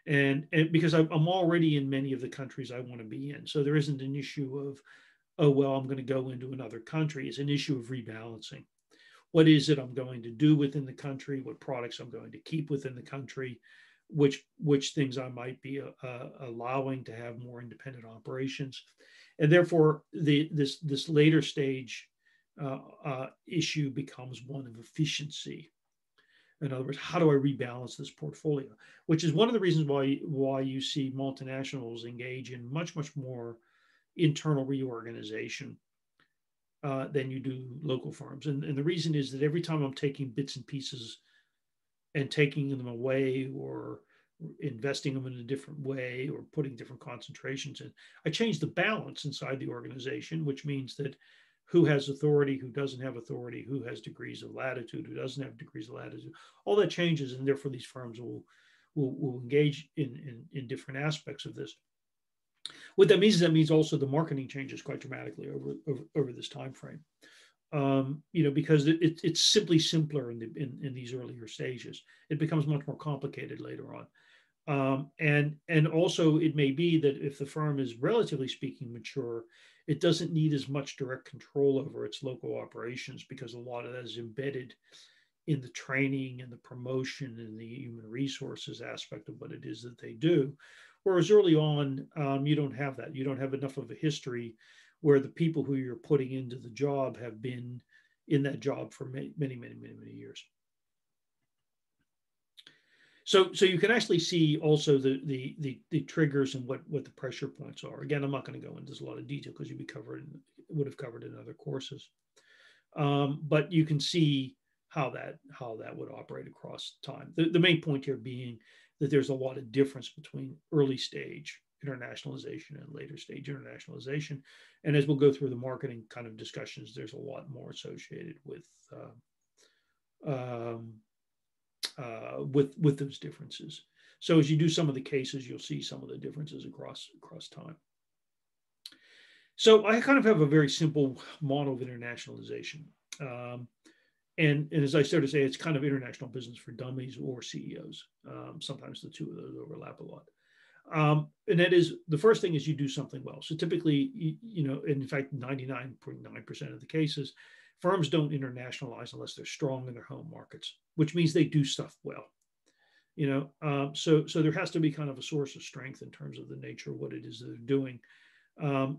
And because I'm already in many of the countries I want to be in. So there isn't an issue of, oh, well, I'm going to go into another country. It's an issue of rebalancing. What is it I'm going to do within the country? What products I'm going to keep within the country? Which things I might be allowing to have more independent operations. And therefore, this later stage issue becomes one of efficiency. In other words, how do I rebalance this portfolio? Which is one of the reasons why you see multinationals engage in much more internal reorganization than you do local firms. And the reason is that every time I'm taking bits and pieces and taking them away or investing them in a different way or putting different concentrations in, I change the balance inside the organization, which means that who has authority, who doesn't have authority, who has degrees of latitude, who doesn't have degrees of latitude, all that changes, and therefore these firms will engage in different aspects of this. What that means also the marketing changes quite dramatically over this time frame. Because it's simply simpler in these earlier stages. It becomes much more complicated later on. And also it may be that if the firm is relatively speaking mature, it doesn't need as much direct control over its local operations because a lot of that is embedded in the training and the promotion and the human resources aspect of what it is that they do. Whereas early on, you don't have that. You don't have enough of a history where the people who you're putting into the job have been in that job for many years. So you can actually see also the triggers and what the pressure points are. Again, I'm not going to go into this a lot of detail because would have covered in other courses. But you can see how that would operate across time. The main point here being that there's a lot of difference between early stage internationalization and later stage internationalization. And as we'll go through the marketing kind of discussions, there's a lot more associated with those differences. So as you do some of the cases, you'll see some of the differences across time. So I kind of have a very simple model of internationalization. And as I started to say, it's kind of international business for dummies or CEOs. Sometimes the two of those overlap a lot. And that is, the first thing is you do something well. So typically, in fact, 99.9% of the cases, firms don't internationalize unless they're strong in their home markets, which means they do stuff well. So there has to be kind of a source of strength in terms of the nature of what it is that they're doing.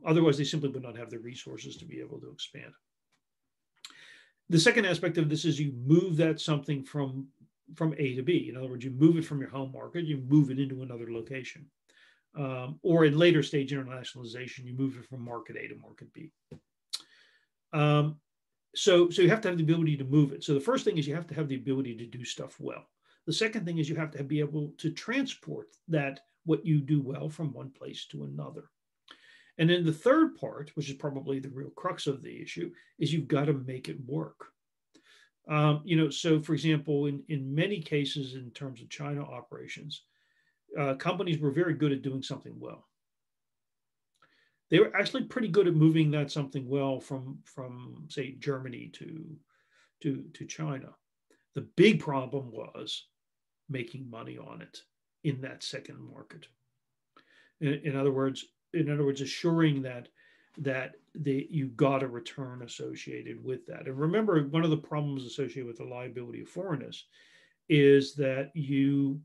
Otherwise, they simply would not have the resources to be able to expand. The second aspect of this is you move that something from A to B. In other words, you move it from your home market, you move it into another location. or in later stage internationalization, you move it from market A to market B. Um, so you have to have the ability to move it. So the first thing is you have to have the ability to do stuff well. The second thing is you have to be able to transport that what you do well from one place to another. And then the third part, which is probably the real crux of the issue, is you've got to make it work. So for example, in many cases, in terms of China operations, companies were very good at doing something well. They were actually pretty good at moving that something well from say Germany to China. The big problem was making money on it in that second market. In other words, assuring that you got a return associated with that. And remember, one of the problems associated with the liability of foreignness is that you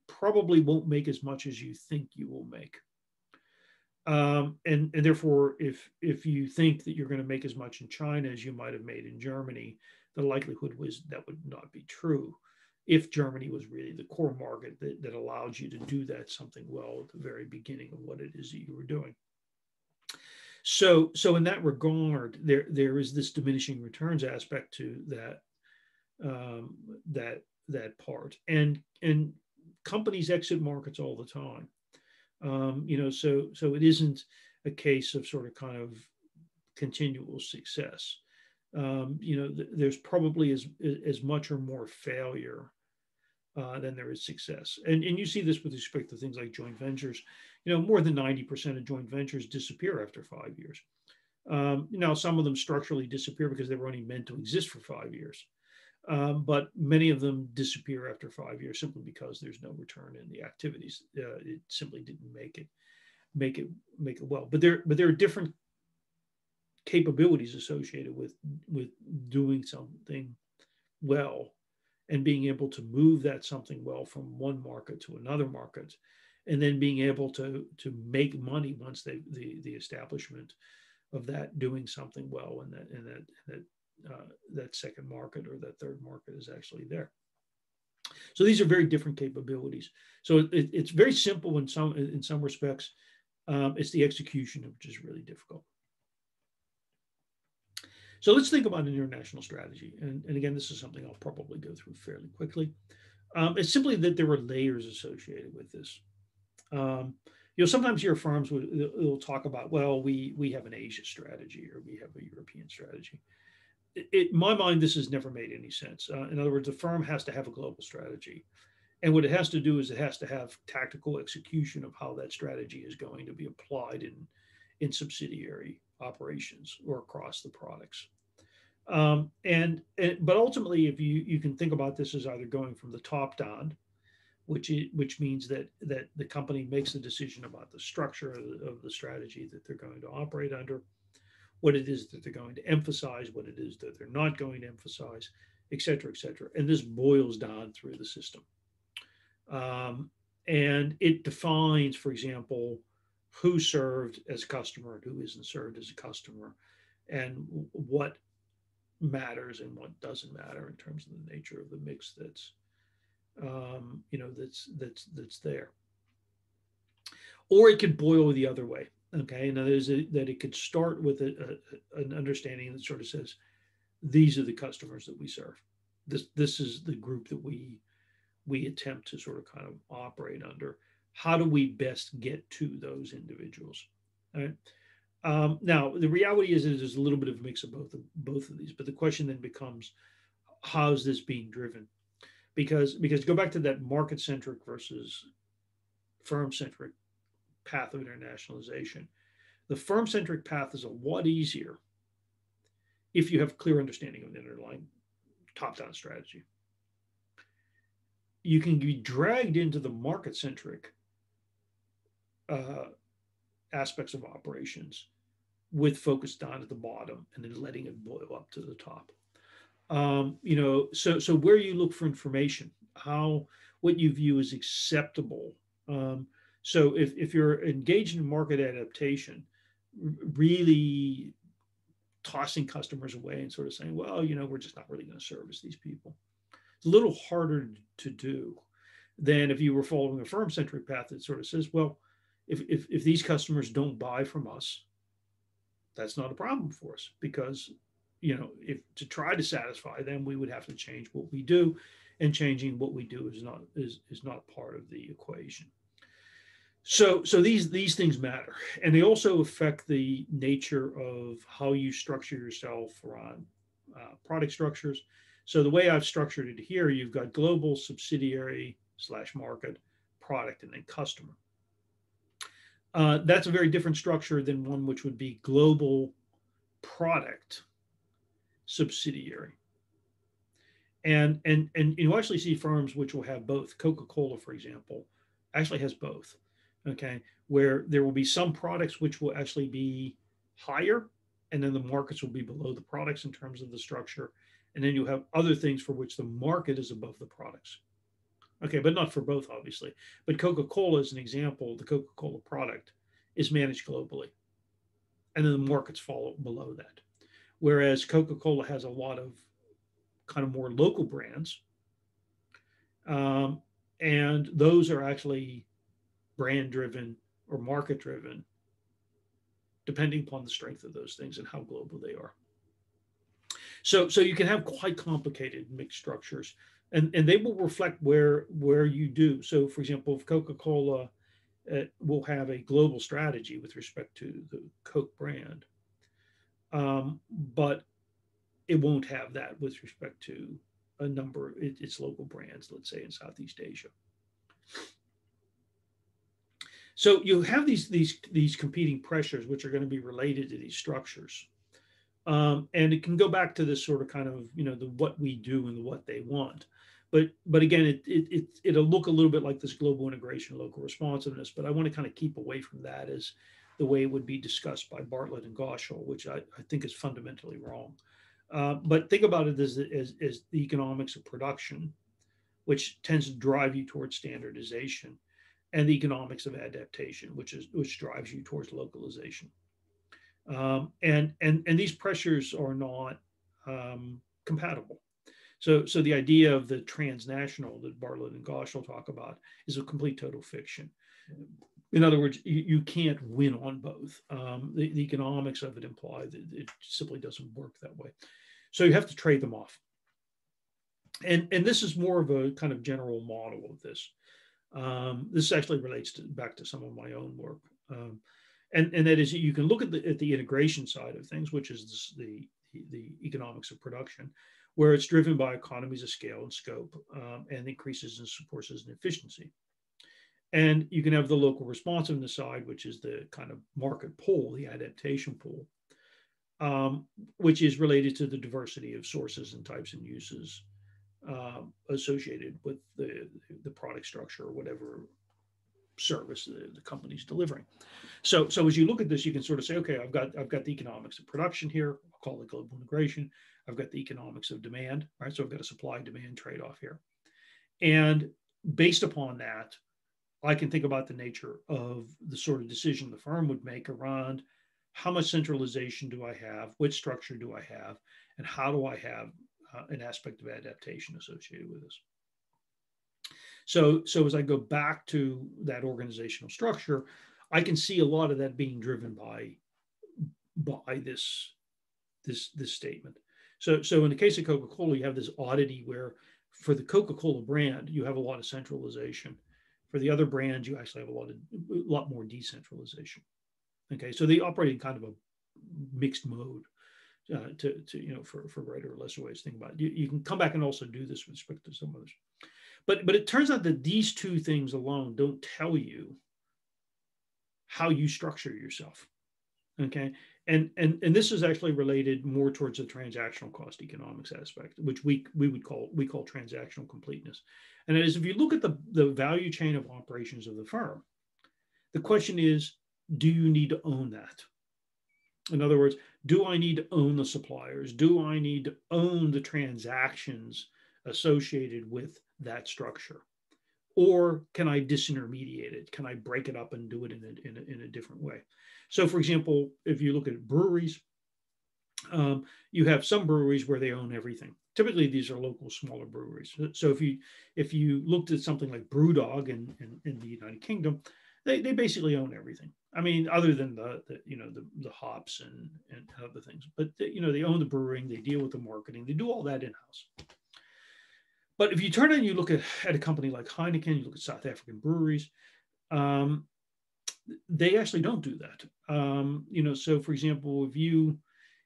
probably won't make as much as you think you will make. And therefore, if you think that you're going to make as much in China as you might have made in Germany, the likelihood was that would not be true if Germany was really the core market that allowed you to do that something well at the very beginning of what it is that you were doing. So in that regard, there is this diminishing returns aspect to that part, and companies exit markets all the time. So it isn't a case of sort of kind of continual success. There's probably as much or more failure than there is success. And you see this with respect to things like joint ventures. More than 90% of joint ventures disappear after 5 years. Now, some of them structurally disappear because they were only meant to exist for 5 years. But many of them disappear after 5 years simply because there's no return in the activities. It simply didn't make it well. But there are different capabilities associated with doing something well and being able to move that something well from one market to another market, and then being able to make money once the establishment of that doing something well and that second market or that third market is actually there. So these are very different capabilities. So it's very simple in some respects. It's the execution which is really difficult. So let's think about an international strategy. And again, this is something I'll probably go through fairly quickly. It's simply that there are layers associated with this. Sometimes your firms will talk about, well, we have an Asia strategy or we have a European strategy. In my mind, this has never made any sense. In other words, a firm has to have a global strategy. And what it has to do is it has to have tactical execution of how that strategy is going to be applied in subsidiary operations or across the products. But ultimately, if you can think about this as either going from the top down, which means that the company makes the decision about the structure of the strategy that they're going to operate under, what it is that they're going to emphasize, what it is that they're not going to emphasize, et cetera, et cetera. And this boils down through the system. And it defines, for example, who's served as a customer and who isn't served as a customer, and what matters and what doesn't matter in terms of the nature of the mix that's there. Or it could boil the other way. Okay, and that is that it could start with an understanding that sort of says, these are the customers that we serve. This is the group that we attempt to sort of kind of operate under. How do we best get to those individuals? All right. Now, the reality is there's a little bit of a mix of both of these, but the question then becomes, how is this being driven? Because go back to that market-centric versus firm-centric path of internationalization. The firm-centric path is a lot easier if you have clear understanding of the underlying top-down strategy. You can be dragged into the market-centric aspects of operations with focus down at the bottom and then letting it boil up to the top. So where you look for information, what you view as acceptable. So if you're engaged in market adaptation, really tossing customers away and sort of saying, well, we're just not really going to service these people. It's a little harder to do than if you were following a firm-centric path that sort of says, well, if these customers don't buy from us, that's not a problem for us, because if to try to satisfy them, we would have to change what we do, and changing what we do is not part of the equation. So these things matter, and they also affect the nature of how you structure yourself around product structures. So the way I've structured it here, you've got global, subsidiary slash market, product, and then customer. That's a very different structure than one which would be global, product, subsidiary. And you actually see firms which will have both. Coca-Cola, for example, actually has both. Okay, where there will be some products which will actually be higher, and then the markets will be below the products in terms of the structure, and then you have other things for which the market is above the products. Okay, but not for both, obviously. But Coca-Cola is an example. The Coca-Cola product is managed globally, and then the markets fall below that. Whereas Coca-Cola has a lot of kind of more local brands, and those are actually brand driven or market driven, depending upon the strength of those things and how global they are. So you can have quite complicated mixed structures, and they will reflect where you do. So, for example, if Coca-Cola will have a global strategy with respect to the Coke brand, but it won't have that with respect to a number of its local brands, let's say in Southeast Asia. So you have these competing pressures, which are going to be related to these structures, and it can go back to this sort of kind of the what we do and the what they want. But again, it'll look a little bit like this global integration, local responsiveness. But I want to kind of keep away from that as the way it would be discussed by Bartlett and Goshal, which I think is fundamentally wrong. But think about it as the economics of production, which tends to drive you towards standardization, and the economics of adaptation, which drives you towards localization. And these pressures are not compatible. So the idea of the transnational that Bartlett and Goshal talk about is a complete total fiction. In other words, you can't win on both. The economics of it imply that it simply doesn't work that way. So you have to trade them off. And this is more of a kind of general model of this. This actually relates back to some of my own work. And that is, you can look at the integration side of things, which is the economics of production, where it's driven by economies of scale and scope, and increases in forces and efficiency. And you can have the local responsiveness side, which is the kind of market pull, the adaptation pull, which is related to the diversity of sources and types and uses associated with the product structure or whatever service the company's delivering. So as you look at this, you can sort of say, okay, I've got the economics of production here. I'll call it global integration. I've got the economics of demand, right? So I've got a supply-demand trade-off here. And based upon that, I can think about the nature of the sort of decision the firm would make around how much centralization do I have, which structure do I have, and how do I have an aspect of adaptation associated with this. So as I go back to that organizational structure, I can see a lot of that being driven by this statement. So in the case of Coca-Cola, you have this oddity where for the Coca-Cola brand, you have a lot of centralization. For the other brands, you actually have a lot more decentralization. Okay, so they operate in kind of a mixed mode, for greater or lesser ways to think about it. You can come back and also do this with respect to some others. But it turns out that these two things alone don't tell you how you structure yourself. Okay, and this is actually related more towards the transactional cost economics aspect, which we call transactional completeness. And that is, if you look at the value chain of operations of the firm, the question is, do you need to own that? In other words, do I need to own the suppliers? Do I need to own the transactions associated with that structure? Or can I disintermediate it? Can I break it up and do it in a different way? So, for example, if you look at breweries, you have some breweries where they own everything. Typically, these are local, smaller breweries. So if you looked at something like BrewDog in the United Kingdom, They basically own everything. I mean, other than the hops and other things, but they own the brewing, they deal with the marketing, they do all that in house. But if you turn and you look at a company like Heineken, you look at South African breweries, um, they actually don't do that. So for example,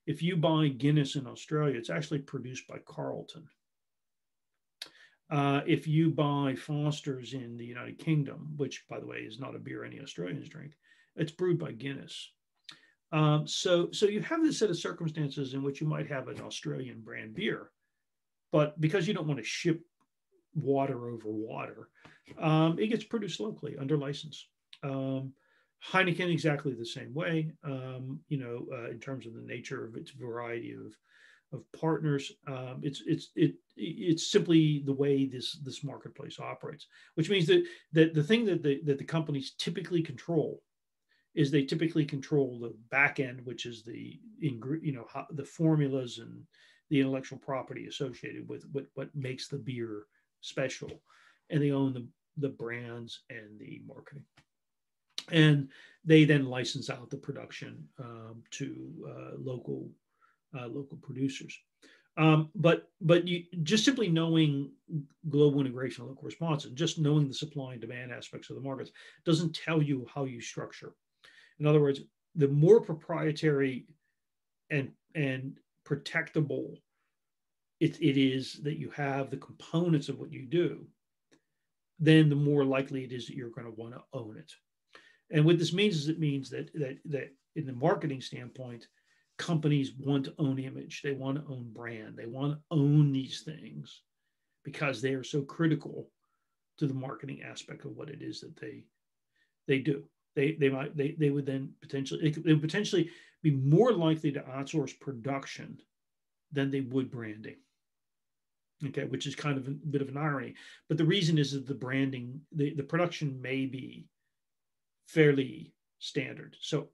if you buy Guinness in Australia, it's actually produced by Carlton. If you buy Foster's in the United Kingdom, which by the way is not a beer any Australians drink, it's brewed by Guinness. So you have this set of circumstances in which you might have an Australian brand beer, but because you don't want to ship water over water, it gets produced locally under license. Heineken exactly the same way. In terms of the nature of its variety of partners, it's simply the way this marketplace operates, which means that the thing that the companies typically control is they typically control the back end, which is the formulas and the intellectual property associated with what makes the beer special, and they own the brands and the marketing, and they then license out the production to local producers. But you just simply knowing global integration and local response, and just knowing the supply and demand aspects of the markets doesn't tell you how you structure. In other words, the more proprietary and protectable it is that you have the components of what you do, then the more likely it is that you're going to want to own it. And what this means is it means that in the marketing standpoint, companies want to own image, they want to own brand, they want to own these things because they are so critical to the marketing aspect of what it is that they do. They would then potentially be more likely to outsource production than they would branding. Okay, which is kind of a bit of an irony. But the reason is that the branding, the production may be fairly standard. So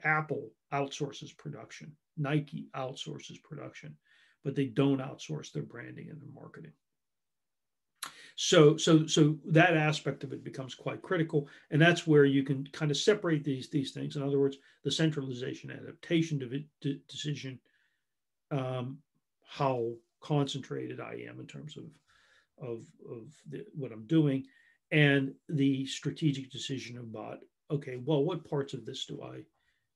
Apple outsources production, Nike outsources production, but they don't outsource their branding and their marketing. So that aspect of it becomes quite critical, and that's where you can kind of separate these things. In other words, the centralization adaptation decision, how concentrated I am in terms of what I'm doing, and the strategic decision about, okay, well, what parts of this do I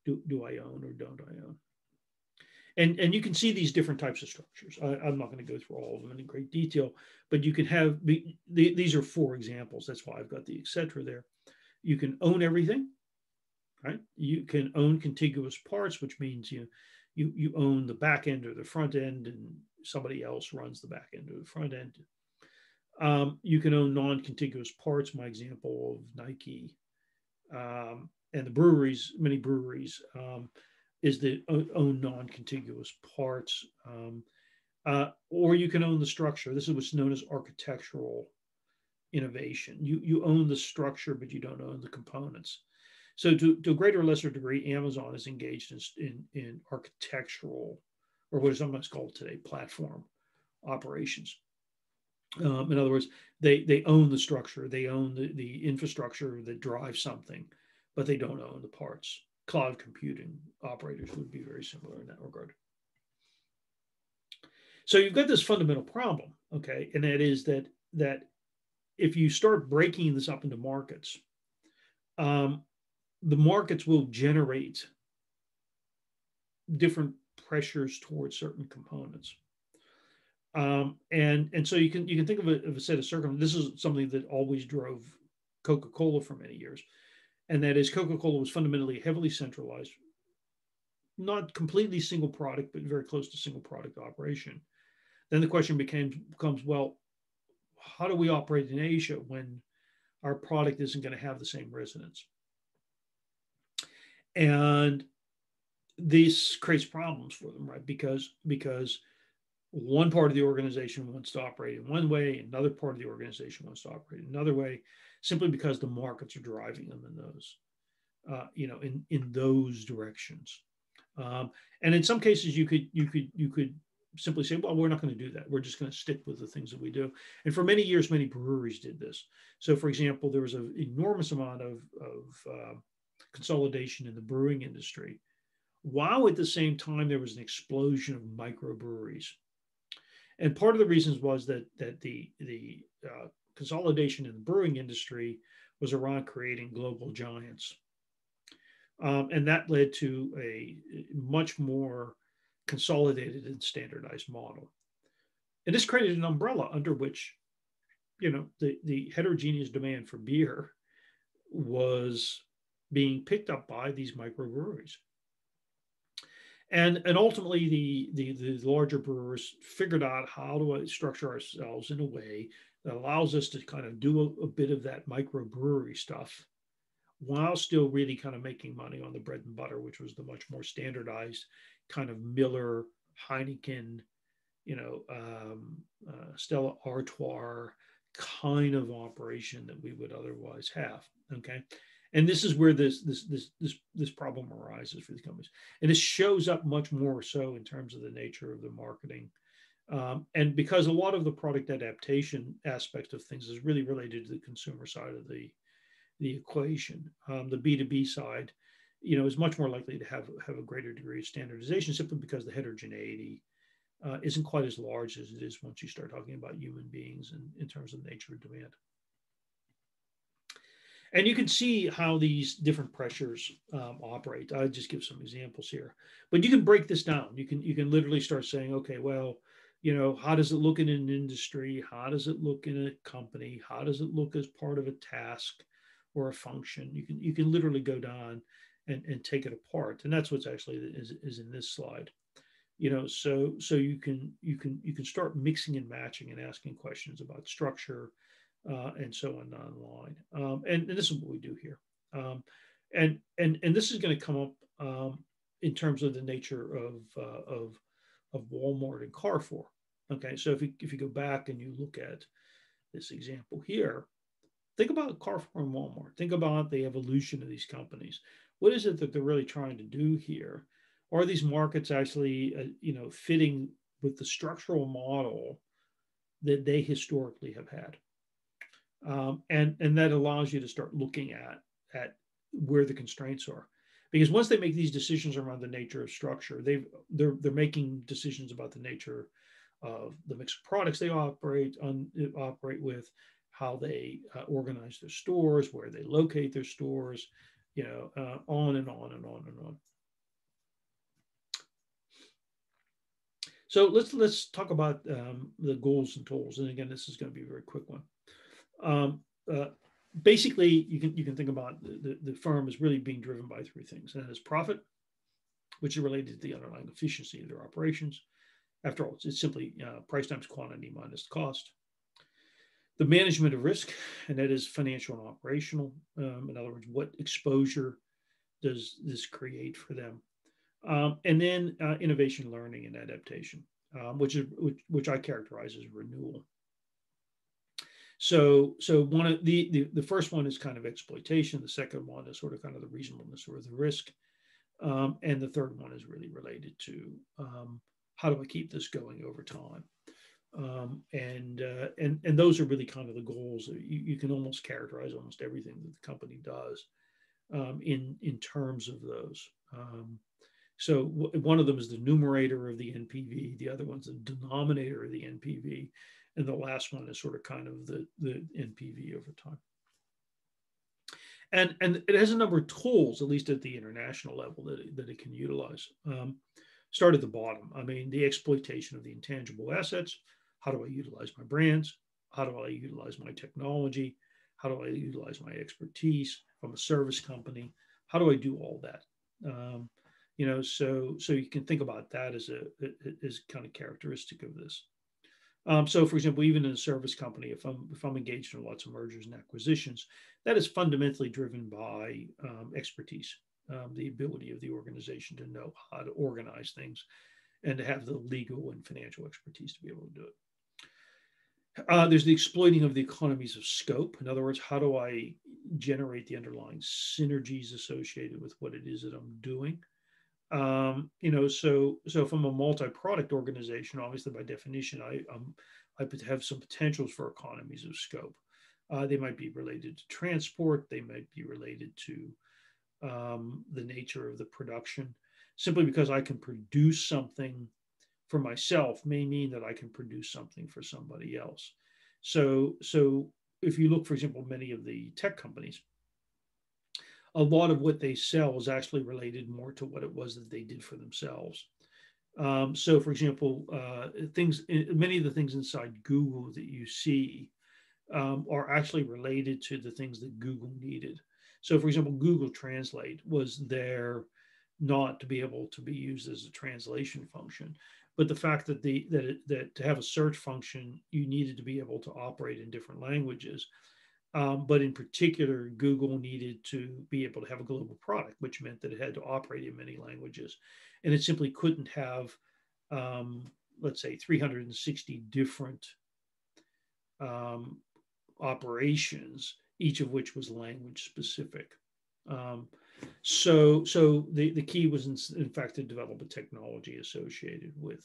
own or don't I own? And you can see these different types of structures. I'm not going to go through all of them in great detail, but you can have these are 4 examples. That's why I've got the etc. there. You can own everything, right? You can own contiguous parts, which means you own the back end or the front end, and somebody else runs the back end or the front end. You can own non-contiguous parts. My example of Nike and the breweries, many breweries, is the own non-contiguous parts. Or you can own the structure. This is what's known as architectural innovation. You own the structure, but you don't own the components. So to a greater or lesser degree, Amazon is engaged in architectural, or what is sometimes called today, platform operations. In other words, they own the structure, they own the infrastructure that drives something, but they don't own the parts. Cloud computing operators would be very similar in that regard. So you've got this fundamental problem, okay, and that is that if you start breaking this up into markets, the markets will generate different pressures towards certain components. And so you can think of a set of circumstances. This is something that always drove Coca-Cola for many years, and that is Coca-Cola was fundamentally heavily centralized, not completely single product, but very close to single product operation. Then the question becomes, well, how do we operate in Asia when our product isn't going to have the same resonance? And this creates problems for them, right? Because one part of the organization wants to operate in one way, another part of the organization wants to operate in another way, simply because the markets are driving them in those, in those directions. And in some cases, you could simply say, well, we're not going to do that. We're just going to stick with the things that we do. And for many years, many breweries did this. So, for example, there was an enormous amount of consolidation in the brewing industry, while at the same time there was an explosion of microbreweries. And part of the reasons was that the consolidation in the brewing industry was around creating global giants, and that led to a much more consolidated and standardized model. And this created an umbrella under which, the heterogeneous demand for beer was being picked up by these microbreweries. And ultimately, the larger brewers figured out how to structure ourselves in a way that allows us to kind of do a bit of that microbrewery stuff while still really kind of making money on the bread and butter, which was the much more standardized kind of Miller, Heineken, Stella Artois kind of operation that we would otherwise have. Okay, and this is where this problem arises for these companies, and it shows up much more so in terms of the nature of the marketing. And because a lot of the product adaptation aspect of things is really related to the consumer side of the equation. The B2B side, is much more likely to have a greater degree of standardization simply because the heterogeneity isn't quite as large as it is once you start talking about human beings and in terms of nature of demand. And you can see how these different pressures operate. I'll just give some examples here, but you can break this down. You can literally start saying, okay, well, how does it look in an industry? How does it look in a company? How does it look as part of a task or a function? You can literally go down and take it apart, and that's what's actually is in this slide. So you can start mixing and matching and asking questions about structure, and so on online. And this is what we do here. And this is going to come up in terms of the nature of Walmart and Carrefour. Okay, so if you go back and you look at this example here, think about Carrefour and Walmart. Think about the evolution of these companies. What is it that they're really trying to do here? Are these markets actually, fitting with the structural model that they historically have had? And that allows you to start looking at where the constraints are, because once they make these decisions around the nature of structure, they're making decisions about the nature of the mix of products they operate with, how they organize their stores, where they locate their stores, on and on and on and on. So let's talk about the goals and tools. And again, this is going to be a very quick one. Basically, you can think about the firm as really being driven by three things, and that is profit, which is related to the underlying efficiency of their operations. After all, it's simply price times quantity minus cost. The management of risk, and that is financial and operational. In other words, what exposure does this create for them? And then innovation, learning, and adaptation, which I characterize as renewal. So one of the first one is kind of exploitation. The second one is sort of kind of the reasonableness or the risk, and the third one is really related to how do I keep this going over time. And those are really kind of the goals. You can almost characterize almost everything that the company does in terms of those. So one of them is the numerator of the NPV, the other one's the denominator of the NPV, and the last one is sort of kind of the NPV over time. And it has a number of tools, at least at the international level, that it can utilize. Start at the bottom. I mean, the exploitation of the intangible assets. How do I utilize my brands? How do I utilize my technology? How do I utilize my expertise from a service company? How do I do all that? So you can think about that as kind of characteristic of this. So, for example, even in a service company, if I'm engaged in lots of mergers and acquisitions, that is fundamentally driven by expertise, the ability of the organization to know how to organize things and to have the legal and financial expertise to be able to do it. There's the exploiting of the economies of scope. In other words, how do I generate the underlying synergies associated with what it is that I'm doing? So if I'm a multi-product organization, obviously by definition, I have some potentials for economies of scope. They might be related to transport. They might be related to the nature of the production. Simply because I can produce something for myself may mean that I can produce something for somebody else. So if you look, for example, many of the tech companies, a lot of what they sell is actually related more to what it was that they did for themselves. So, for example, many of the things inside Google that you see are actually related to the things that Google needed. So, for example, Google Translate was there not to be able to be used as a translation function, but the fact that that to have a search function, you needed to be able to operate in different languages. But in particular, Google needed to be able to have a global product, which meant that it had to operate in many languages. And it simply couldn't have, let's say, 360 different um, operations, each of which was language specific. Um, so the key was, in fact, to develop a technology associated with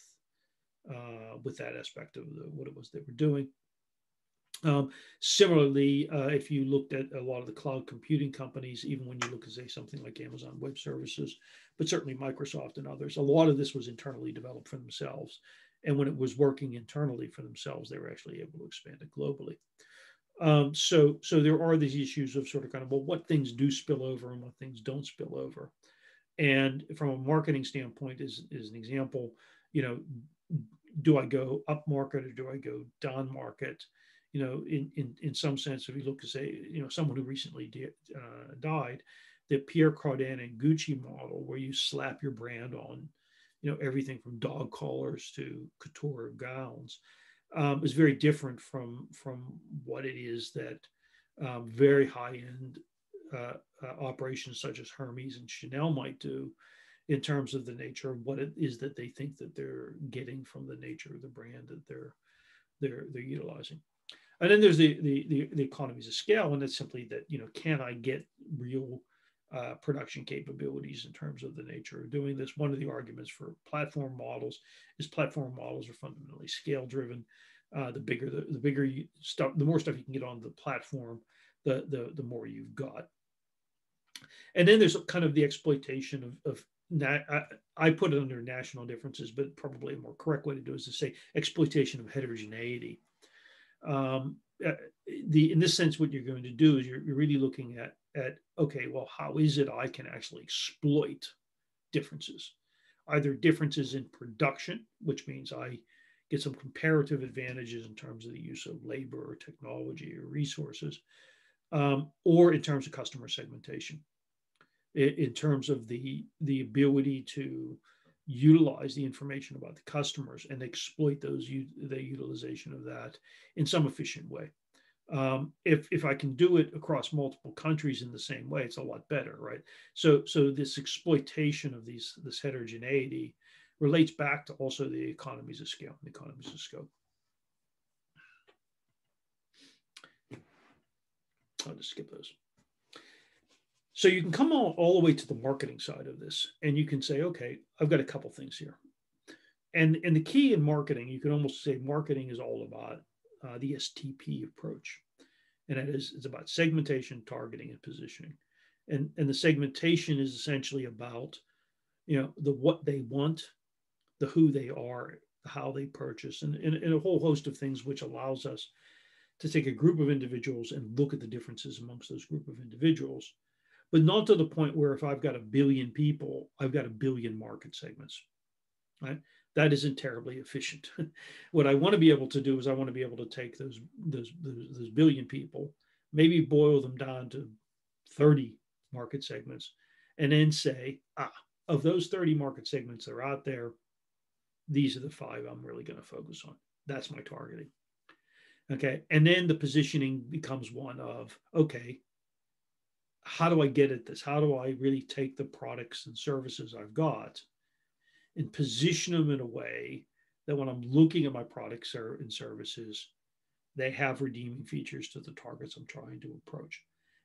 that aspect of what it was they were doing. Similarly, if you looked at a lot of the cloud computing companies, even when you look at, say, something like Amazon Web Services, but certainly Microsoft and others, a lot of this was internally developed for themselves. And when it was working internally for themselves, they were actually able to expand it globally. So there are these issues of sort of kind of, well, what things do spill over and what things don't spill over. And from a marketing standpoint, is an example, you know, do I go up market or do I go down market? In some sense, if you look to say, someone who recently died, the Pierre Cardin and Gucci model, where you slap your brand on, everything from dog collars to couture gowns, is very different from what it is that very high end operations such as Hermes and Chanel might do in terms of the nature of what it is that they think that they're getting from the nature of the brand that they're utilizing. And then there's the economies of scale, and it's simply that, can I get real production capabilities in terms of the nature of doing this? One of the arguments for platform models is platform models are fundamentally scale driven. The bigger stuff, the more stuff you can get on the platform, the more you've got. And then there's kind of the exploitation of I put it under national differences, but probably a more correct way to do it is to say exploitation of heterogeneity. Um, in this sense, what you're going to do is you're really looking at okay, well, how is it I can actually exploit differences, either differences in production, which means I get some comparative advantages in terms of the use of labor or technology or resources, or in terms of customer segmentation, in terms of the ability to utilize the information about the customers and exploit the utilization of that in some efficient way. If I can do it across multiple countries in the same way, it's a lot better, right? So this exploitation of this heterogeneity relates back to also the economies of scale, the economies of scope. I'll just skip those. So you can come all the way to the marketing side of this, and you can say, okay, I've got a couple things here. And the key in marketing, you can almost say marketing is all about the STP approach. And it's about segmentation, targeting, and positioning. And the segmentation is essentially about, the what they want, the who they are, how they purchase, and a whole host of things, which allows us to take a group of individuals and look at the differences amongst those group of individuals, but not to the point where if I've got a billion people, I've got a billion market segments, right? That isn't terribly efficient. What I want to be able to do is I want to be able to take those billion people, maybe boil them down to 30 market segments, and then say, of those 30 market segments that are out there, these are the 5 I'm really going to focus on. That's my targeting. Okay. And then the positioning becomes one of, okay, how do I get at this? How do I really take the products and services I've got and position them in a way that when I'm looking at my products and services, they have redeeming features to the targets I'm trying to approach.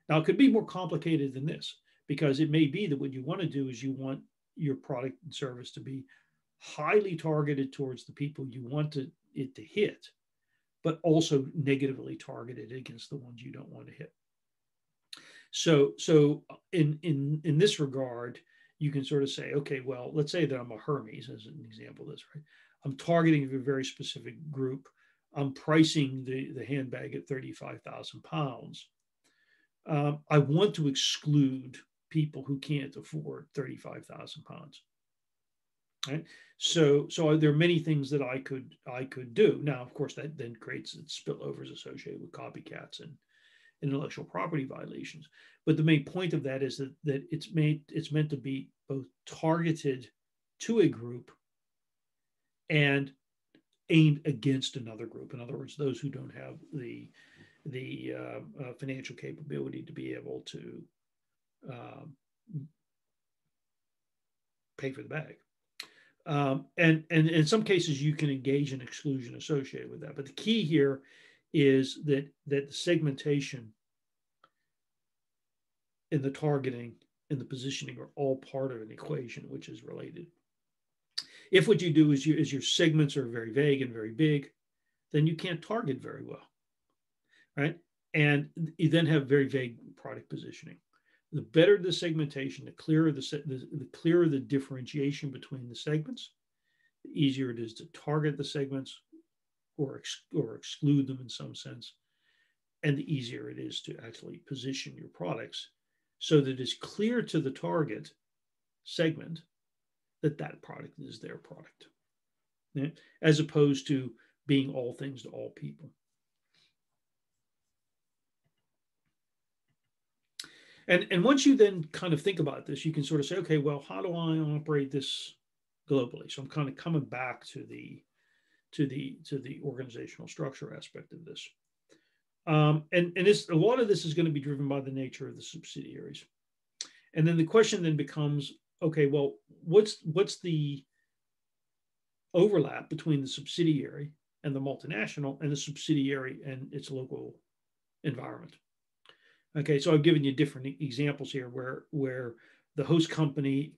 Now, it could be more complicated than this, because it may be that what you want to do is you want your product and service to be highly targeted towards the people you want it to hit, but also negatively targeted against the ones you don't want to hit. So in this regard, you can sort of say, okay, well, let's say that I'm a Hermes as an example of this, right? I'm targeting a very specific group. I'm pricing the handbag at 35,000 pounds. I want to exclude people who can't afford 35,000 pounds. Right. So there are many things that I could do. Now, of course, that then creates spillovers associated with copycats and intellectual property violations. But the main point of that is that it's meant to be both targeted to a group and aimed against another group. In other words, those who don't have the financial capability to be able to pay for the bag. And in some cases, you can engage in exclusion associated with that. But the key here is that the segmentation and the targeting and the positioning are all part of an equation which is related. If what you do is your segments are very vague and very big, then you can't target very well, right? And you then have very vague product positioning. The better the segmentation, the clearer the differentiation between the segments, the easier it is to target the segments or exclude them in some sense, and the easier it is to actually position your products so that it's clear to the target segment that that product is their product, yeah? As opposed to being all things to all people. And once you then kind of think about this, you can sort of say, okay, well, how do I operate this globally? So I'm kind of coming back to the organizational structure aspect of this. And a lot of this is going to be driven by the nature of the subsidiaries. And then the question then becomes, okay, well, what's the overlap between the subsidiary and the multinational and the subsidiary and its local environment? Okay, so I've given you different examples here where the host country,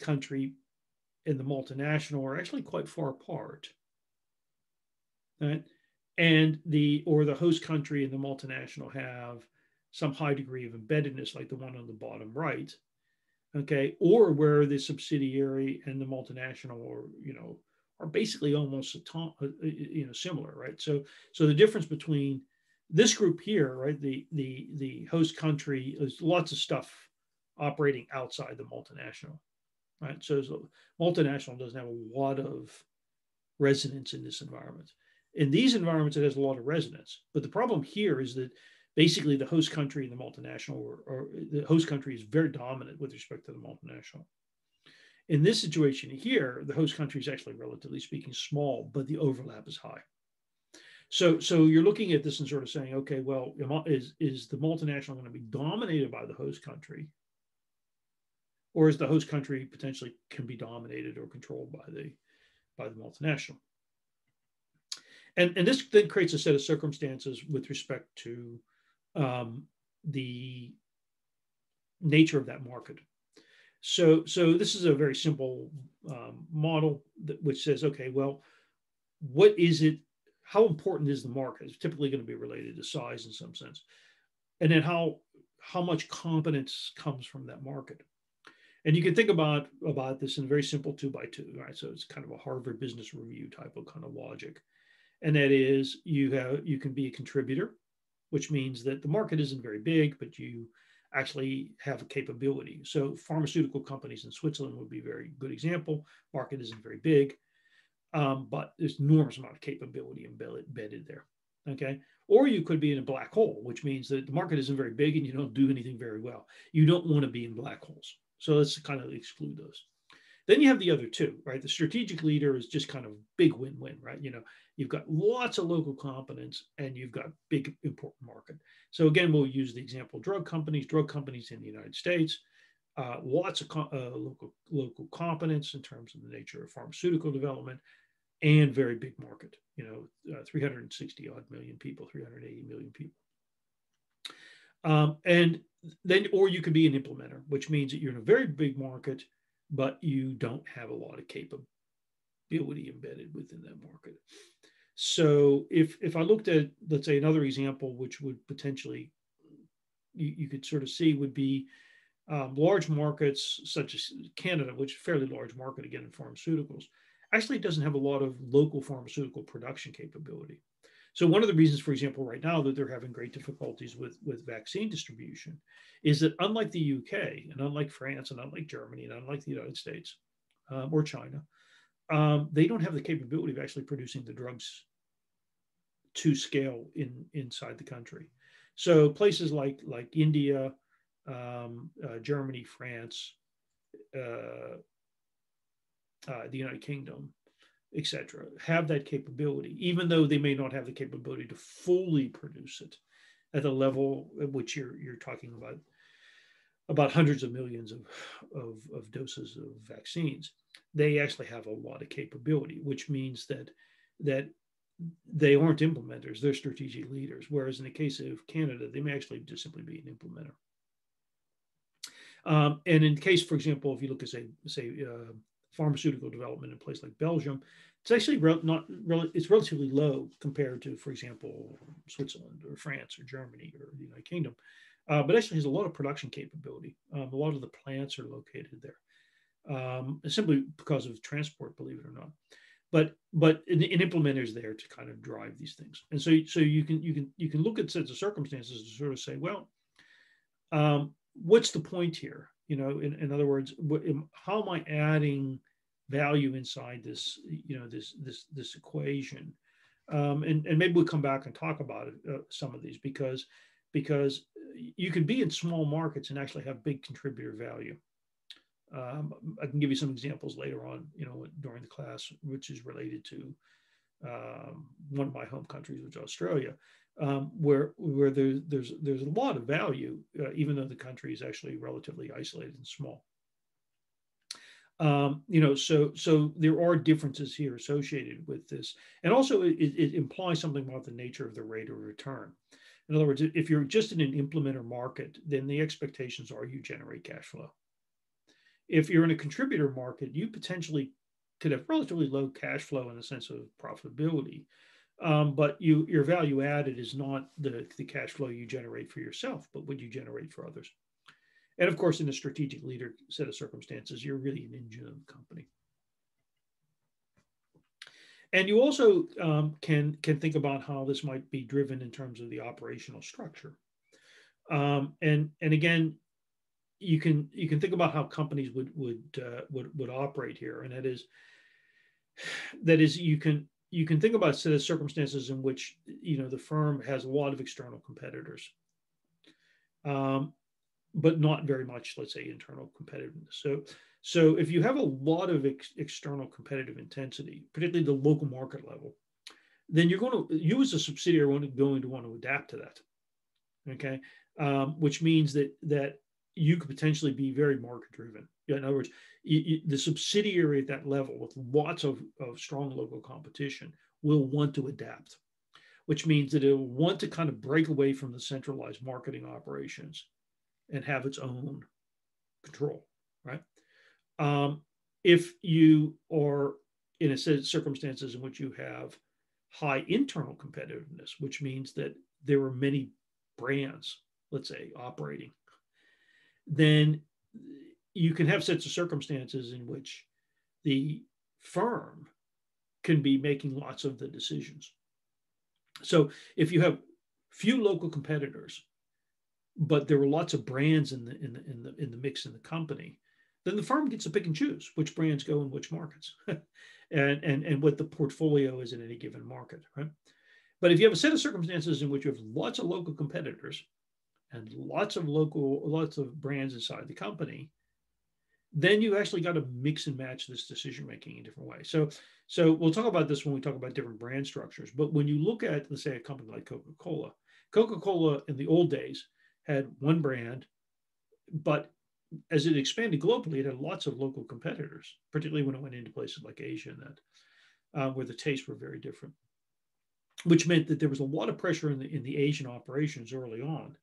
and the multinational are actually quite far apart, right? And the host country and the multinational have some high degree of embeddedness, like the one on the bottom right, okay, or where the subsidiary and the multinational are basically almost similar, right? So the difference between this group here, right, the host country, there's lots of stuff operating outside the multinational, right? So the multinational doesn't have a lot of resonance in this environment. In these environments, it has a lot of resonance. But the problem here is that basically the host country and the multinational, or the host country is very dominant with respect to the multinational. In this situation here, the host country is actually, relatively speaking, small, but the overlap is high. So you're looking at this and sort of saying, okay, well, is the multinational going to be dominated by the host country, or is the host country potentially can be dominated or controlled by the multinational? And this then creates a set of circumstances with respect to the nature of that market. So this is a very simple model which says, okay, well, what is it? How important is the market? It's typically going to be related to size in some sense, and then how much competence comes from that market. And you can think about this in a very simple 2x2, right? So it's kind of a Harvard Business Review type of kind of logic, and that is you can be a contributor, which means that the market isn't very big, but you actually have a capability. So pharmaceutical companies in Switzerland would be a very good example. Market isn't very big, but there's enormous amount of capability embedded there. Okay. Or you could be in a black hole, which means that the market isn't very big and you don't do anything very well. You don't want to be in black holes. So let's kind of exclude those. Then you have the other two, right? The strategic leader is just kind of big win-win, right? You've got lots of local competence and you've got big important market. So again, we'll use the example of drug companies in the United States, lots of local competence in terms of the nature of pharmaceutical development, and very big market, 360 odd million people, 380 million people. And then, or you could be an implementer, which means that you're in a very big market, but you don't have a lot of capability embedded within that market. So if I looked at, let's say, another example, which would potentially you could sort of see would be large markets such as Canada, which is a fairly large market again in pharmaceuticals, actually doesn't have a lot of local pharmaceutical production capability. So one of the reasons, for example, right now that they're having great difficulties with vaccine distribution is that unlike the UK and unlike France and unlike Germany and unlike the United States or China, they don't have the capability of actually producing the drugs to scale inside the country. So places like India, Germany, France, uh, the United Kingdom, etc., have that capability, even though they may not have the capability to fully produce it at the level at which you're talking about hundreds of millions of doses of vaccines. They actually have a lot of capability, which means that they aren't implementers; they're strategic leaders. Whereas in the case of Canada, they may actually just simply be an implementer. And in the case, for example, if you look at say pharmaceutical development in a place like Belgium, it's actually it's relatively low compared to, for example, Switzerland or France or Germany or the United Kingdom, but actually has a lot of production capability. A lot of the plants are located there, simply because of transport, believe it or not. But an implementer is there to kind of drive these things, and so you can look at sets of circumstances to sort of say, well, what's the point here? In other words, how am I adding value inside this, this equation? And maybe we'll come back and talk about it, some of these, because you can be in small markets and actually have big contributor value. I can give you some examples later on, during the class, which is related to one of my home countries, which is Australia, where there's a lot of value, even though the country is actually relatively isolated and small. So there are differences here associated with this, and also it implies something about the nature of the rate of return. In other words, if you're just in an implementer market, then the expectations are you generate cash flow. If you're in a contributor market, you potentially could have relatively low cash flow in the sense of profitability, but your value added is not the cash flow you generate for yourself, but what you generate for others. And of course, in a strategic leader set of circumstances, you're really an engine of the company. And you also can think about how this might be driven in terms of the operational structure. And again, you can think about how companies would operate here, and that is you can think about a set of circumstances in which the firm has a lot of external competitors, but not very much, let's say, internal competitiveness. So if you have a lot of external competitive intensity, particularly the local market level, then you as a subsidiary going to want to adapt to that. Okay, which means that you could potentially be very market driven. In other words, the subsidiary at that level with lots of strong local competition will want to adapt, which means that it will want to kind of break away from the centralized marketing operations and have its own control, right? If you are in a set of circumstances in which you have high internal competitiveness, which means that there are many brands, let's say, operating, then you can have sets of circumstances in which the firm can be making lots of the decisions. So if you have few local competitors, but there were lots of brands in the mix in the company, then the firm gets to pick and choose which brands go in which markets, and what the portfolio is in any given market, right? But if you have a set of circumstances in which you have lots of local competitors and lots of brands inside the company, then you actually got to mix and match this decision making in different ways. So we'll talk about this when we talk about different brand structures. But when you look at, let's say, a company like Coca-Cola in the old days had one brand, but as it expanded globally, it had lots of local competitors, particularly when it went into places like Asia and that, where the tastes were very different, which meant that there was a lot of pressure in the Asian operations early on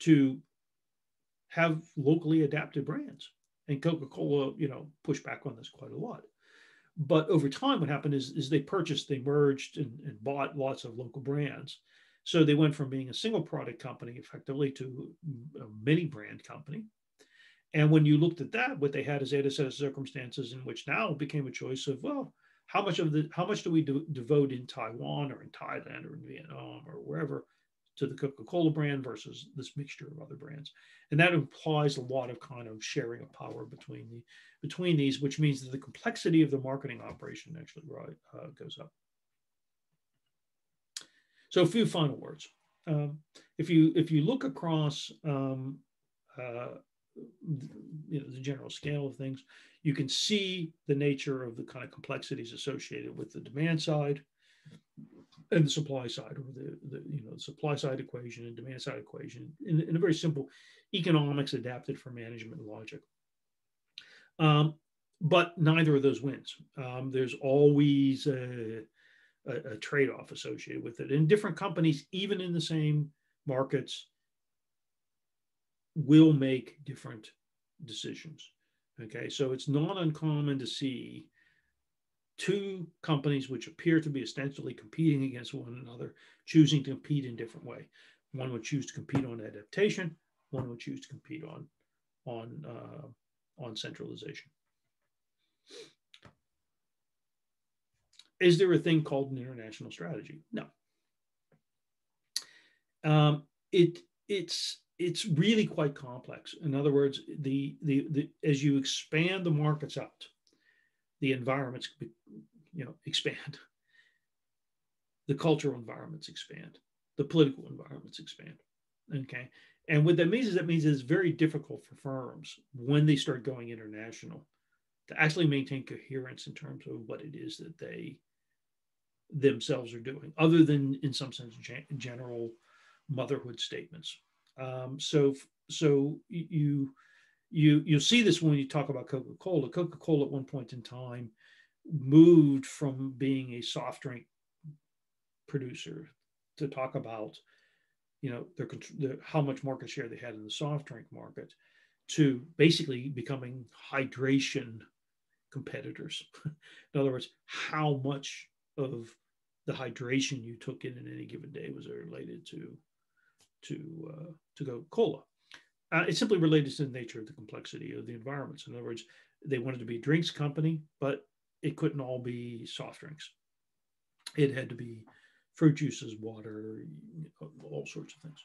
to have locally adapted brands. And Coca-Cola, pushed back on this quite a lot. But over time, what happened is they merged and bought lots of local brands. So they went from being a single product company effectively to a many brand company. And when you looked at that, what they had is they had a set of circumstances in which now it became a choice of, well, how much do we devote in Taiwan or in Thailand or in Vietnam or wherever to the Coca-Cola brand versus this mixture of other brands. And that implies a lot of kind of sharing of power between these, which means that the complexity of the marketing operation actually goes up. So a few final words. If you look across the general scale of things, you can see the nature of the kind of complexities associated with the demand side and the supply side, or the supply side equation and demand side equation in a very simple economics adapted for management logic. But neither of those wins. There's always a trade-off associated with it. And different companies, even in the same markets, will make different decisions. Okay, so it's not uncommon to see two companies which appear to be ostensibly competing against one another choosing to compete in different way. One would choose to compete on adaptation. One would choose to compete on centralization. Is there a thing called an international strategy? No. It's really quite complex. In other words, as you expand the markets out, the environments expand, the cultural environments expand, the political environments expand. Okay, and what that means is it's very difficult for firms when they start going international to actually maintain coherence in terms of what it is that they themselves are doing, other than in some sense general motherhood statements. So you'll see this when you talk about Coca-Cola. Coca-Cola at one point in time moved from being a soft drink producer to talk about how much market share they had in the soft drink market, to basically becoming hydration competitors. In other words, how much of the hydration you took in any given day was related to Coca-Cola. It's simply related to the nature of the complexity of the environments. In other words, they wanted to be a drinks company, but it couldn't all be soft drinks. It had to be fruit juices, water, all sorts of things.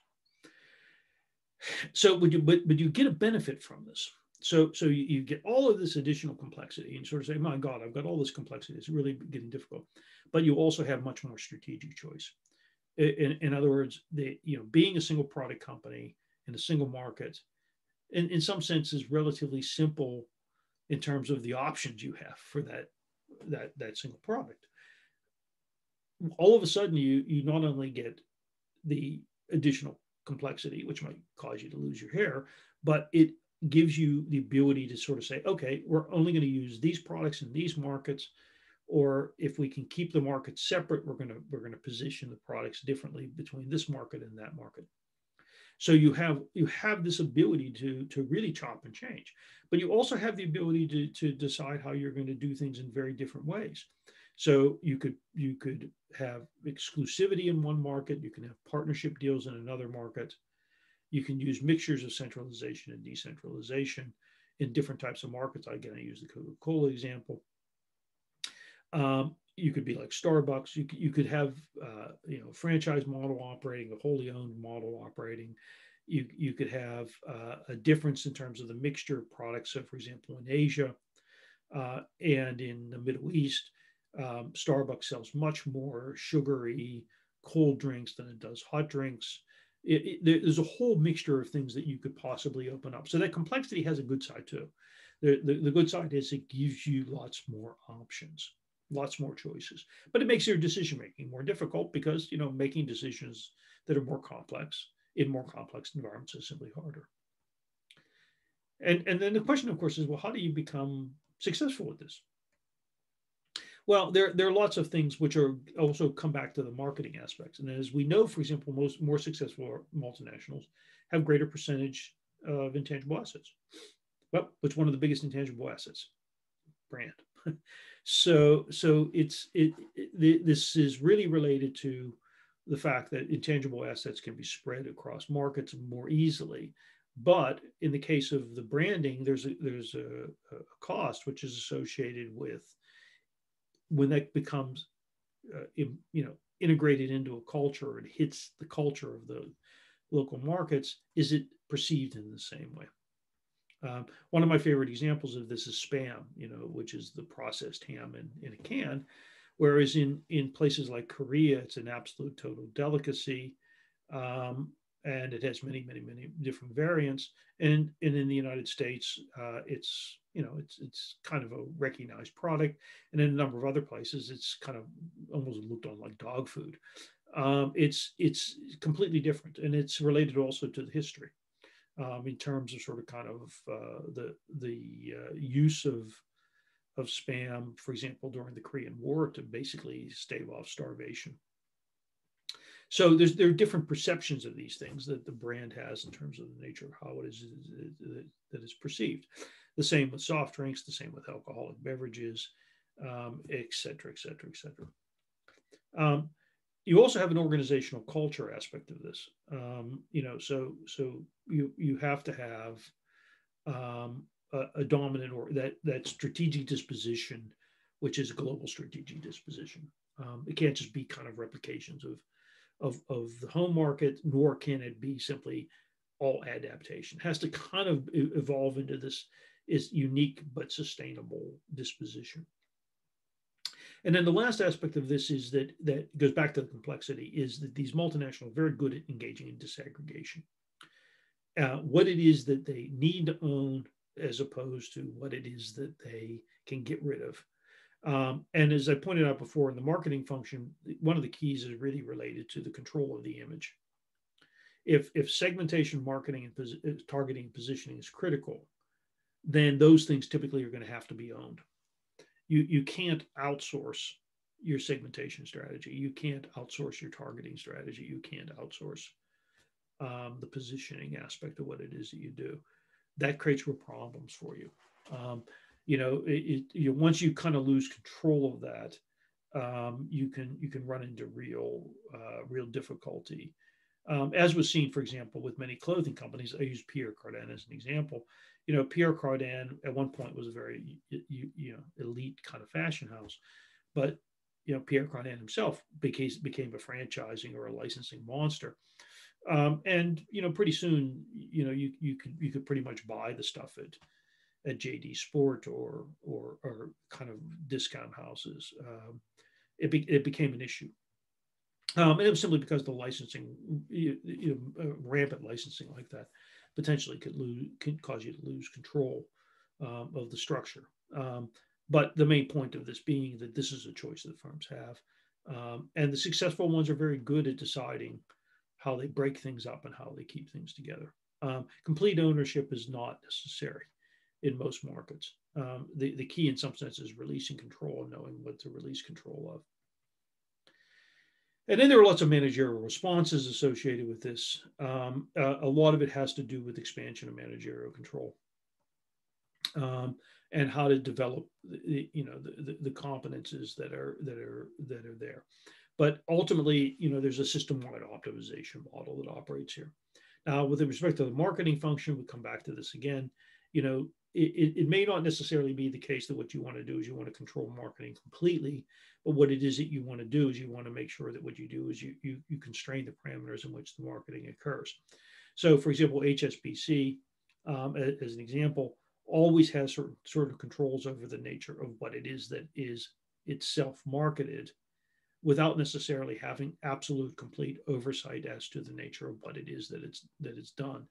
So, but you get a benefit from this. So you get all of this additional complexity and sort of say, my God, I've got all this complexity. It's really getting difficult. But you also have much more strategic choice. In other words, being a single product company in a single market, in some sense, is relatively simple in terms of the options you have for that single product. All of a sudden, you not only get the additional complexity, which might cause you to lose your hair, but it gives you the ability to sort of say, okay, we're only going to use these products in these markets, or if we can keep the markets separate, we're going to position the products differently between this market and that market. So you have this ability to really chop and change, but you also have the ability to decide how you're going to do things in very different ways. So you could have exclusivity in one market, you can have partnership deals in another market. You can use mixtures of centralization and decentralization in different types of markets. Again, I use the Coca-Cola example. You could be like Starbucks. You could have franchise model operating, a wholly owned model operating. You could have a difference in terms of the mixture of products. So, for example, in Asia and in the Middle East, Starbucks sells much more sugary cold drinks than it does hot drinks. There's a whole mixture of things that you could possibly open up. So that complexity has a good side too. The good side is it gives you lots more options, lots more choices, but it makes your decision making more difficult because making decisions that are more complex in more complex environments is simply harder. And then the question, of course, is, well, how do you become successful with this? Well, there are lots of things which are also come back to the marketing aspects. And as we know, for example, most more successful multinationals have greater percentage of intangible assets. Well, it's one of the biggest intangible assets, brand. So this is really related to the fact that intangible assets can be spread across markets more easily. But in the case of the branding, there's a cost which is associated with when that becomes integrated into a culture and hits the culture of the local markets. Is it perceived in the same way? One of my favorite examples of this is spam, which is the processed ham in a can. Whereas in places like Korea, it's an absolute total delicacy, um, and it has many, many, many different variants. And in the United States, it's kind of a recognized product, and in a number of other places, it's kind of almost looked on like dog food. It's completely different, and it's related also to the history, in terms of sort of kind of the use of spam, for example, during the Korean War to basically stave off starvation. So there are different perceptions of these things that the brand has in terms of the nature of how it is that is perceived. The same with soft drinks, the same with alcoholic beverages, et cetera, et cetera, et cetera. Um, you also have an organizational culture aspect of this. So you have to have a dominant or that strategic disposition, which is a global strategic disposition. It can't just be kind of replications of the home market, nor can it be simply all adaptation. It has to kind of evolve into this is unique but sustainable disposition. And then the last aspect of this is that goes back to the complexity, is that these multinationals are very good at engaging in disaggregation. What it is that they need to own as opposed to what it is that they can get rid of. And as I pointed out before in the marketing function, one of the keys is really related to the control of the image. If segmentation, marketing, and targeting and positioning is critical, then those things typically are going to have to be owned. You can't outsource your segmentation strategy. You can't outsource your targeting strategy. You can't outsource the positioning aspect of what it is that you do. That creates real problems for you. Once you kind of lose control of that, you can run into real difficulty. As was seen, for example, with many clothing companies. I use Pierre Cardin as an example. Pierre Cardin at one point was a very elite kind of fashion house, but Pierre Cardin himself became a franchising or a licensing monster. And pretty soon, you could pretty much buy the stuff at JD Sport or kind of discount houses. It became an issue. And it was simply because the licensing, rampant licensing like that, potentially could cause you to lose control of the structure. But the main point of this being that this is a choice that firms have, and the successful ones are very good at deciding how they break things up and how they keep things together. Complete ownership is not necessary in most markets. The key, in some sense, is releasing control and knowing what to release control of. And then there are lots of managerial responses associated with this. A lot of it has to do with expansion of managerial control, and how to develop the competences that are there. But ultimately, there's a system-wide optimization model that operates here. Now, with respect to the marketing function, we come back to this again. It may not necessarily be the case that what you want to do is you want to control marketing completely, but what it is that you want to do is you want to make sure that what you do is you constrain the parameters in which the marketing occurs. So, for example, HSBC, as an example, always has certain sort of controls over the nature of what it is that is itself marketed, without necessarily having absolute complete oversight as to the nature of what it is that it's done.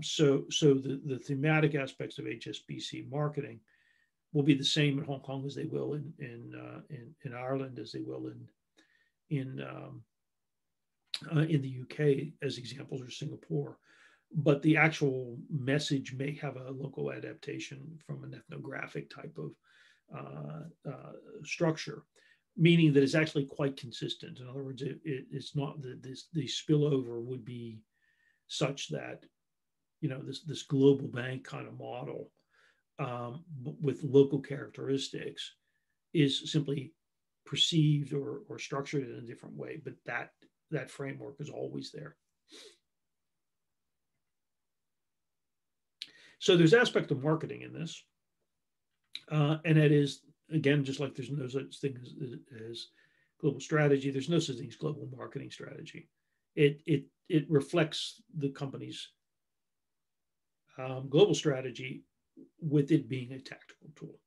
So the thematic aspects of HSBC marketing will be the same in Hong Kong as they will in Ireland, as they will in the UK, as examples, or Singapore. But the actual message may have a local adaptation from an ethnographic type of structure, meaning that it's actually quite consistent. In other words, it's not that the spillover would be such that this global bank kind of model, with local characteristics, is simply perceived or structured in a different way, but that framework is always there. So there's aspect of marketing in this, and it is, again, just like there's no such thing as global strategy, there's no such thing as global marketing strategy. It reflects the company's global strategy, with it being a tactical tool.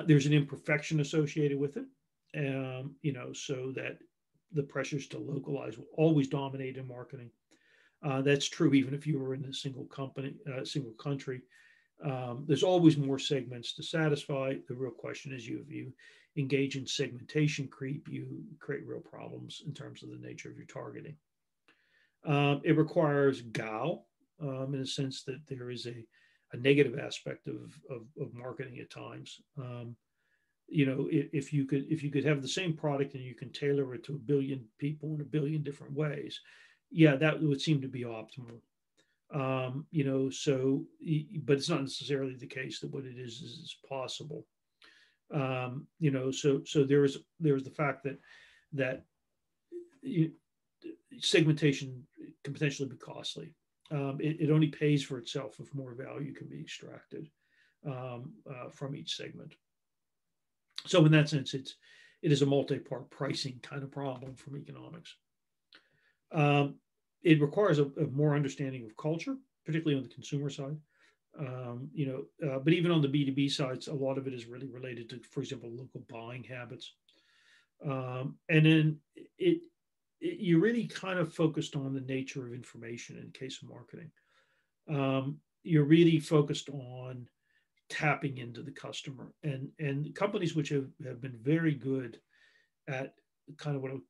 There's an imperfection associated with it, so that the pressures to localize will always dominate in marketing. That's true even if you were in a single country. There's always more segments to satisfy. The real question is, if you engage in segmentation creep, you create real problems in terms of the nature of your targeting. It requires guile, in a sense that there is a negative aspect of marketing at times. If you could have the same product and you can tailor it to a billion people in a billion different ways, yeah, that would seem to be optimal. But it's not necessarily the case that what it is possible. So there's the fact that segmentation can potentially be costly. It only pays for itself if more value can be extracted from each segment. So in that sense, it is a multi-part pricing kind of problem from economics. It requires a more understanding of culture, particularly on the consumer side. But even on the B2B sides, a lot of it is really related to, for example, local buying habits. And then you really kind of focused on the nature of information in case of marketing. You're really focused on tapping into the customer, and companies which have been very good at kind of what I would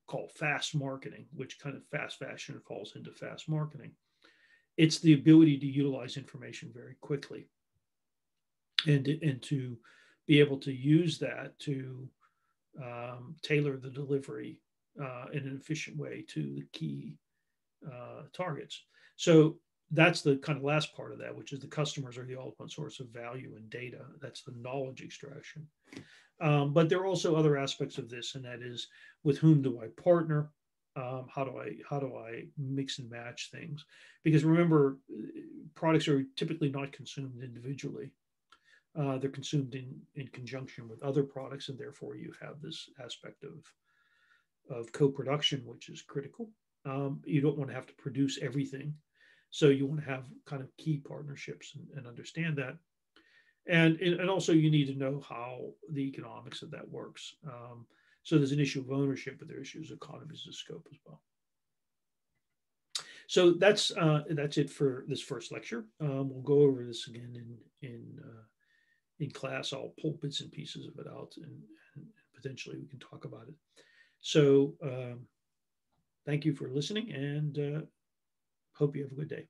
call fast marketing, which kind of fast fashion falls into fast marketing. It's the ability to utilize information very quickly, and to be able to use that to tailor the delivery in an efficient way to the key targets. So that's the kind of last part of that, which is the customers are the ultimate source of value and data. That's the knowledge extraction. But there are also other aspects of this, and that is, with whom do I partner? How do I mix and match things? Because remember, products are typically not consumed individually. They're consumed in conjunction with other products, and therefore you have this aspect of co-production, which is critical. You don't want to have to produce everything, so you want to have kind of key partnerships and understand that. And also you need to know how the economics of that works. So there's an issue of ownership, but there are issues of economies of scope as well. So that's it for this first lecture. We'll go over this again in class. I'll pull bits and pieces of it out, and potentially we can talk about it. So thank you for listening, and hope you have a good day.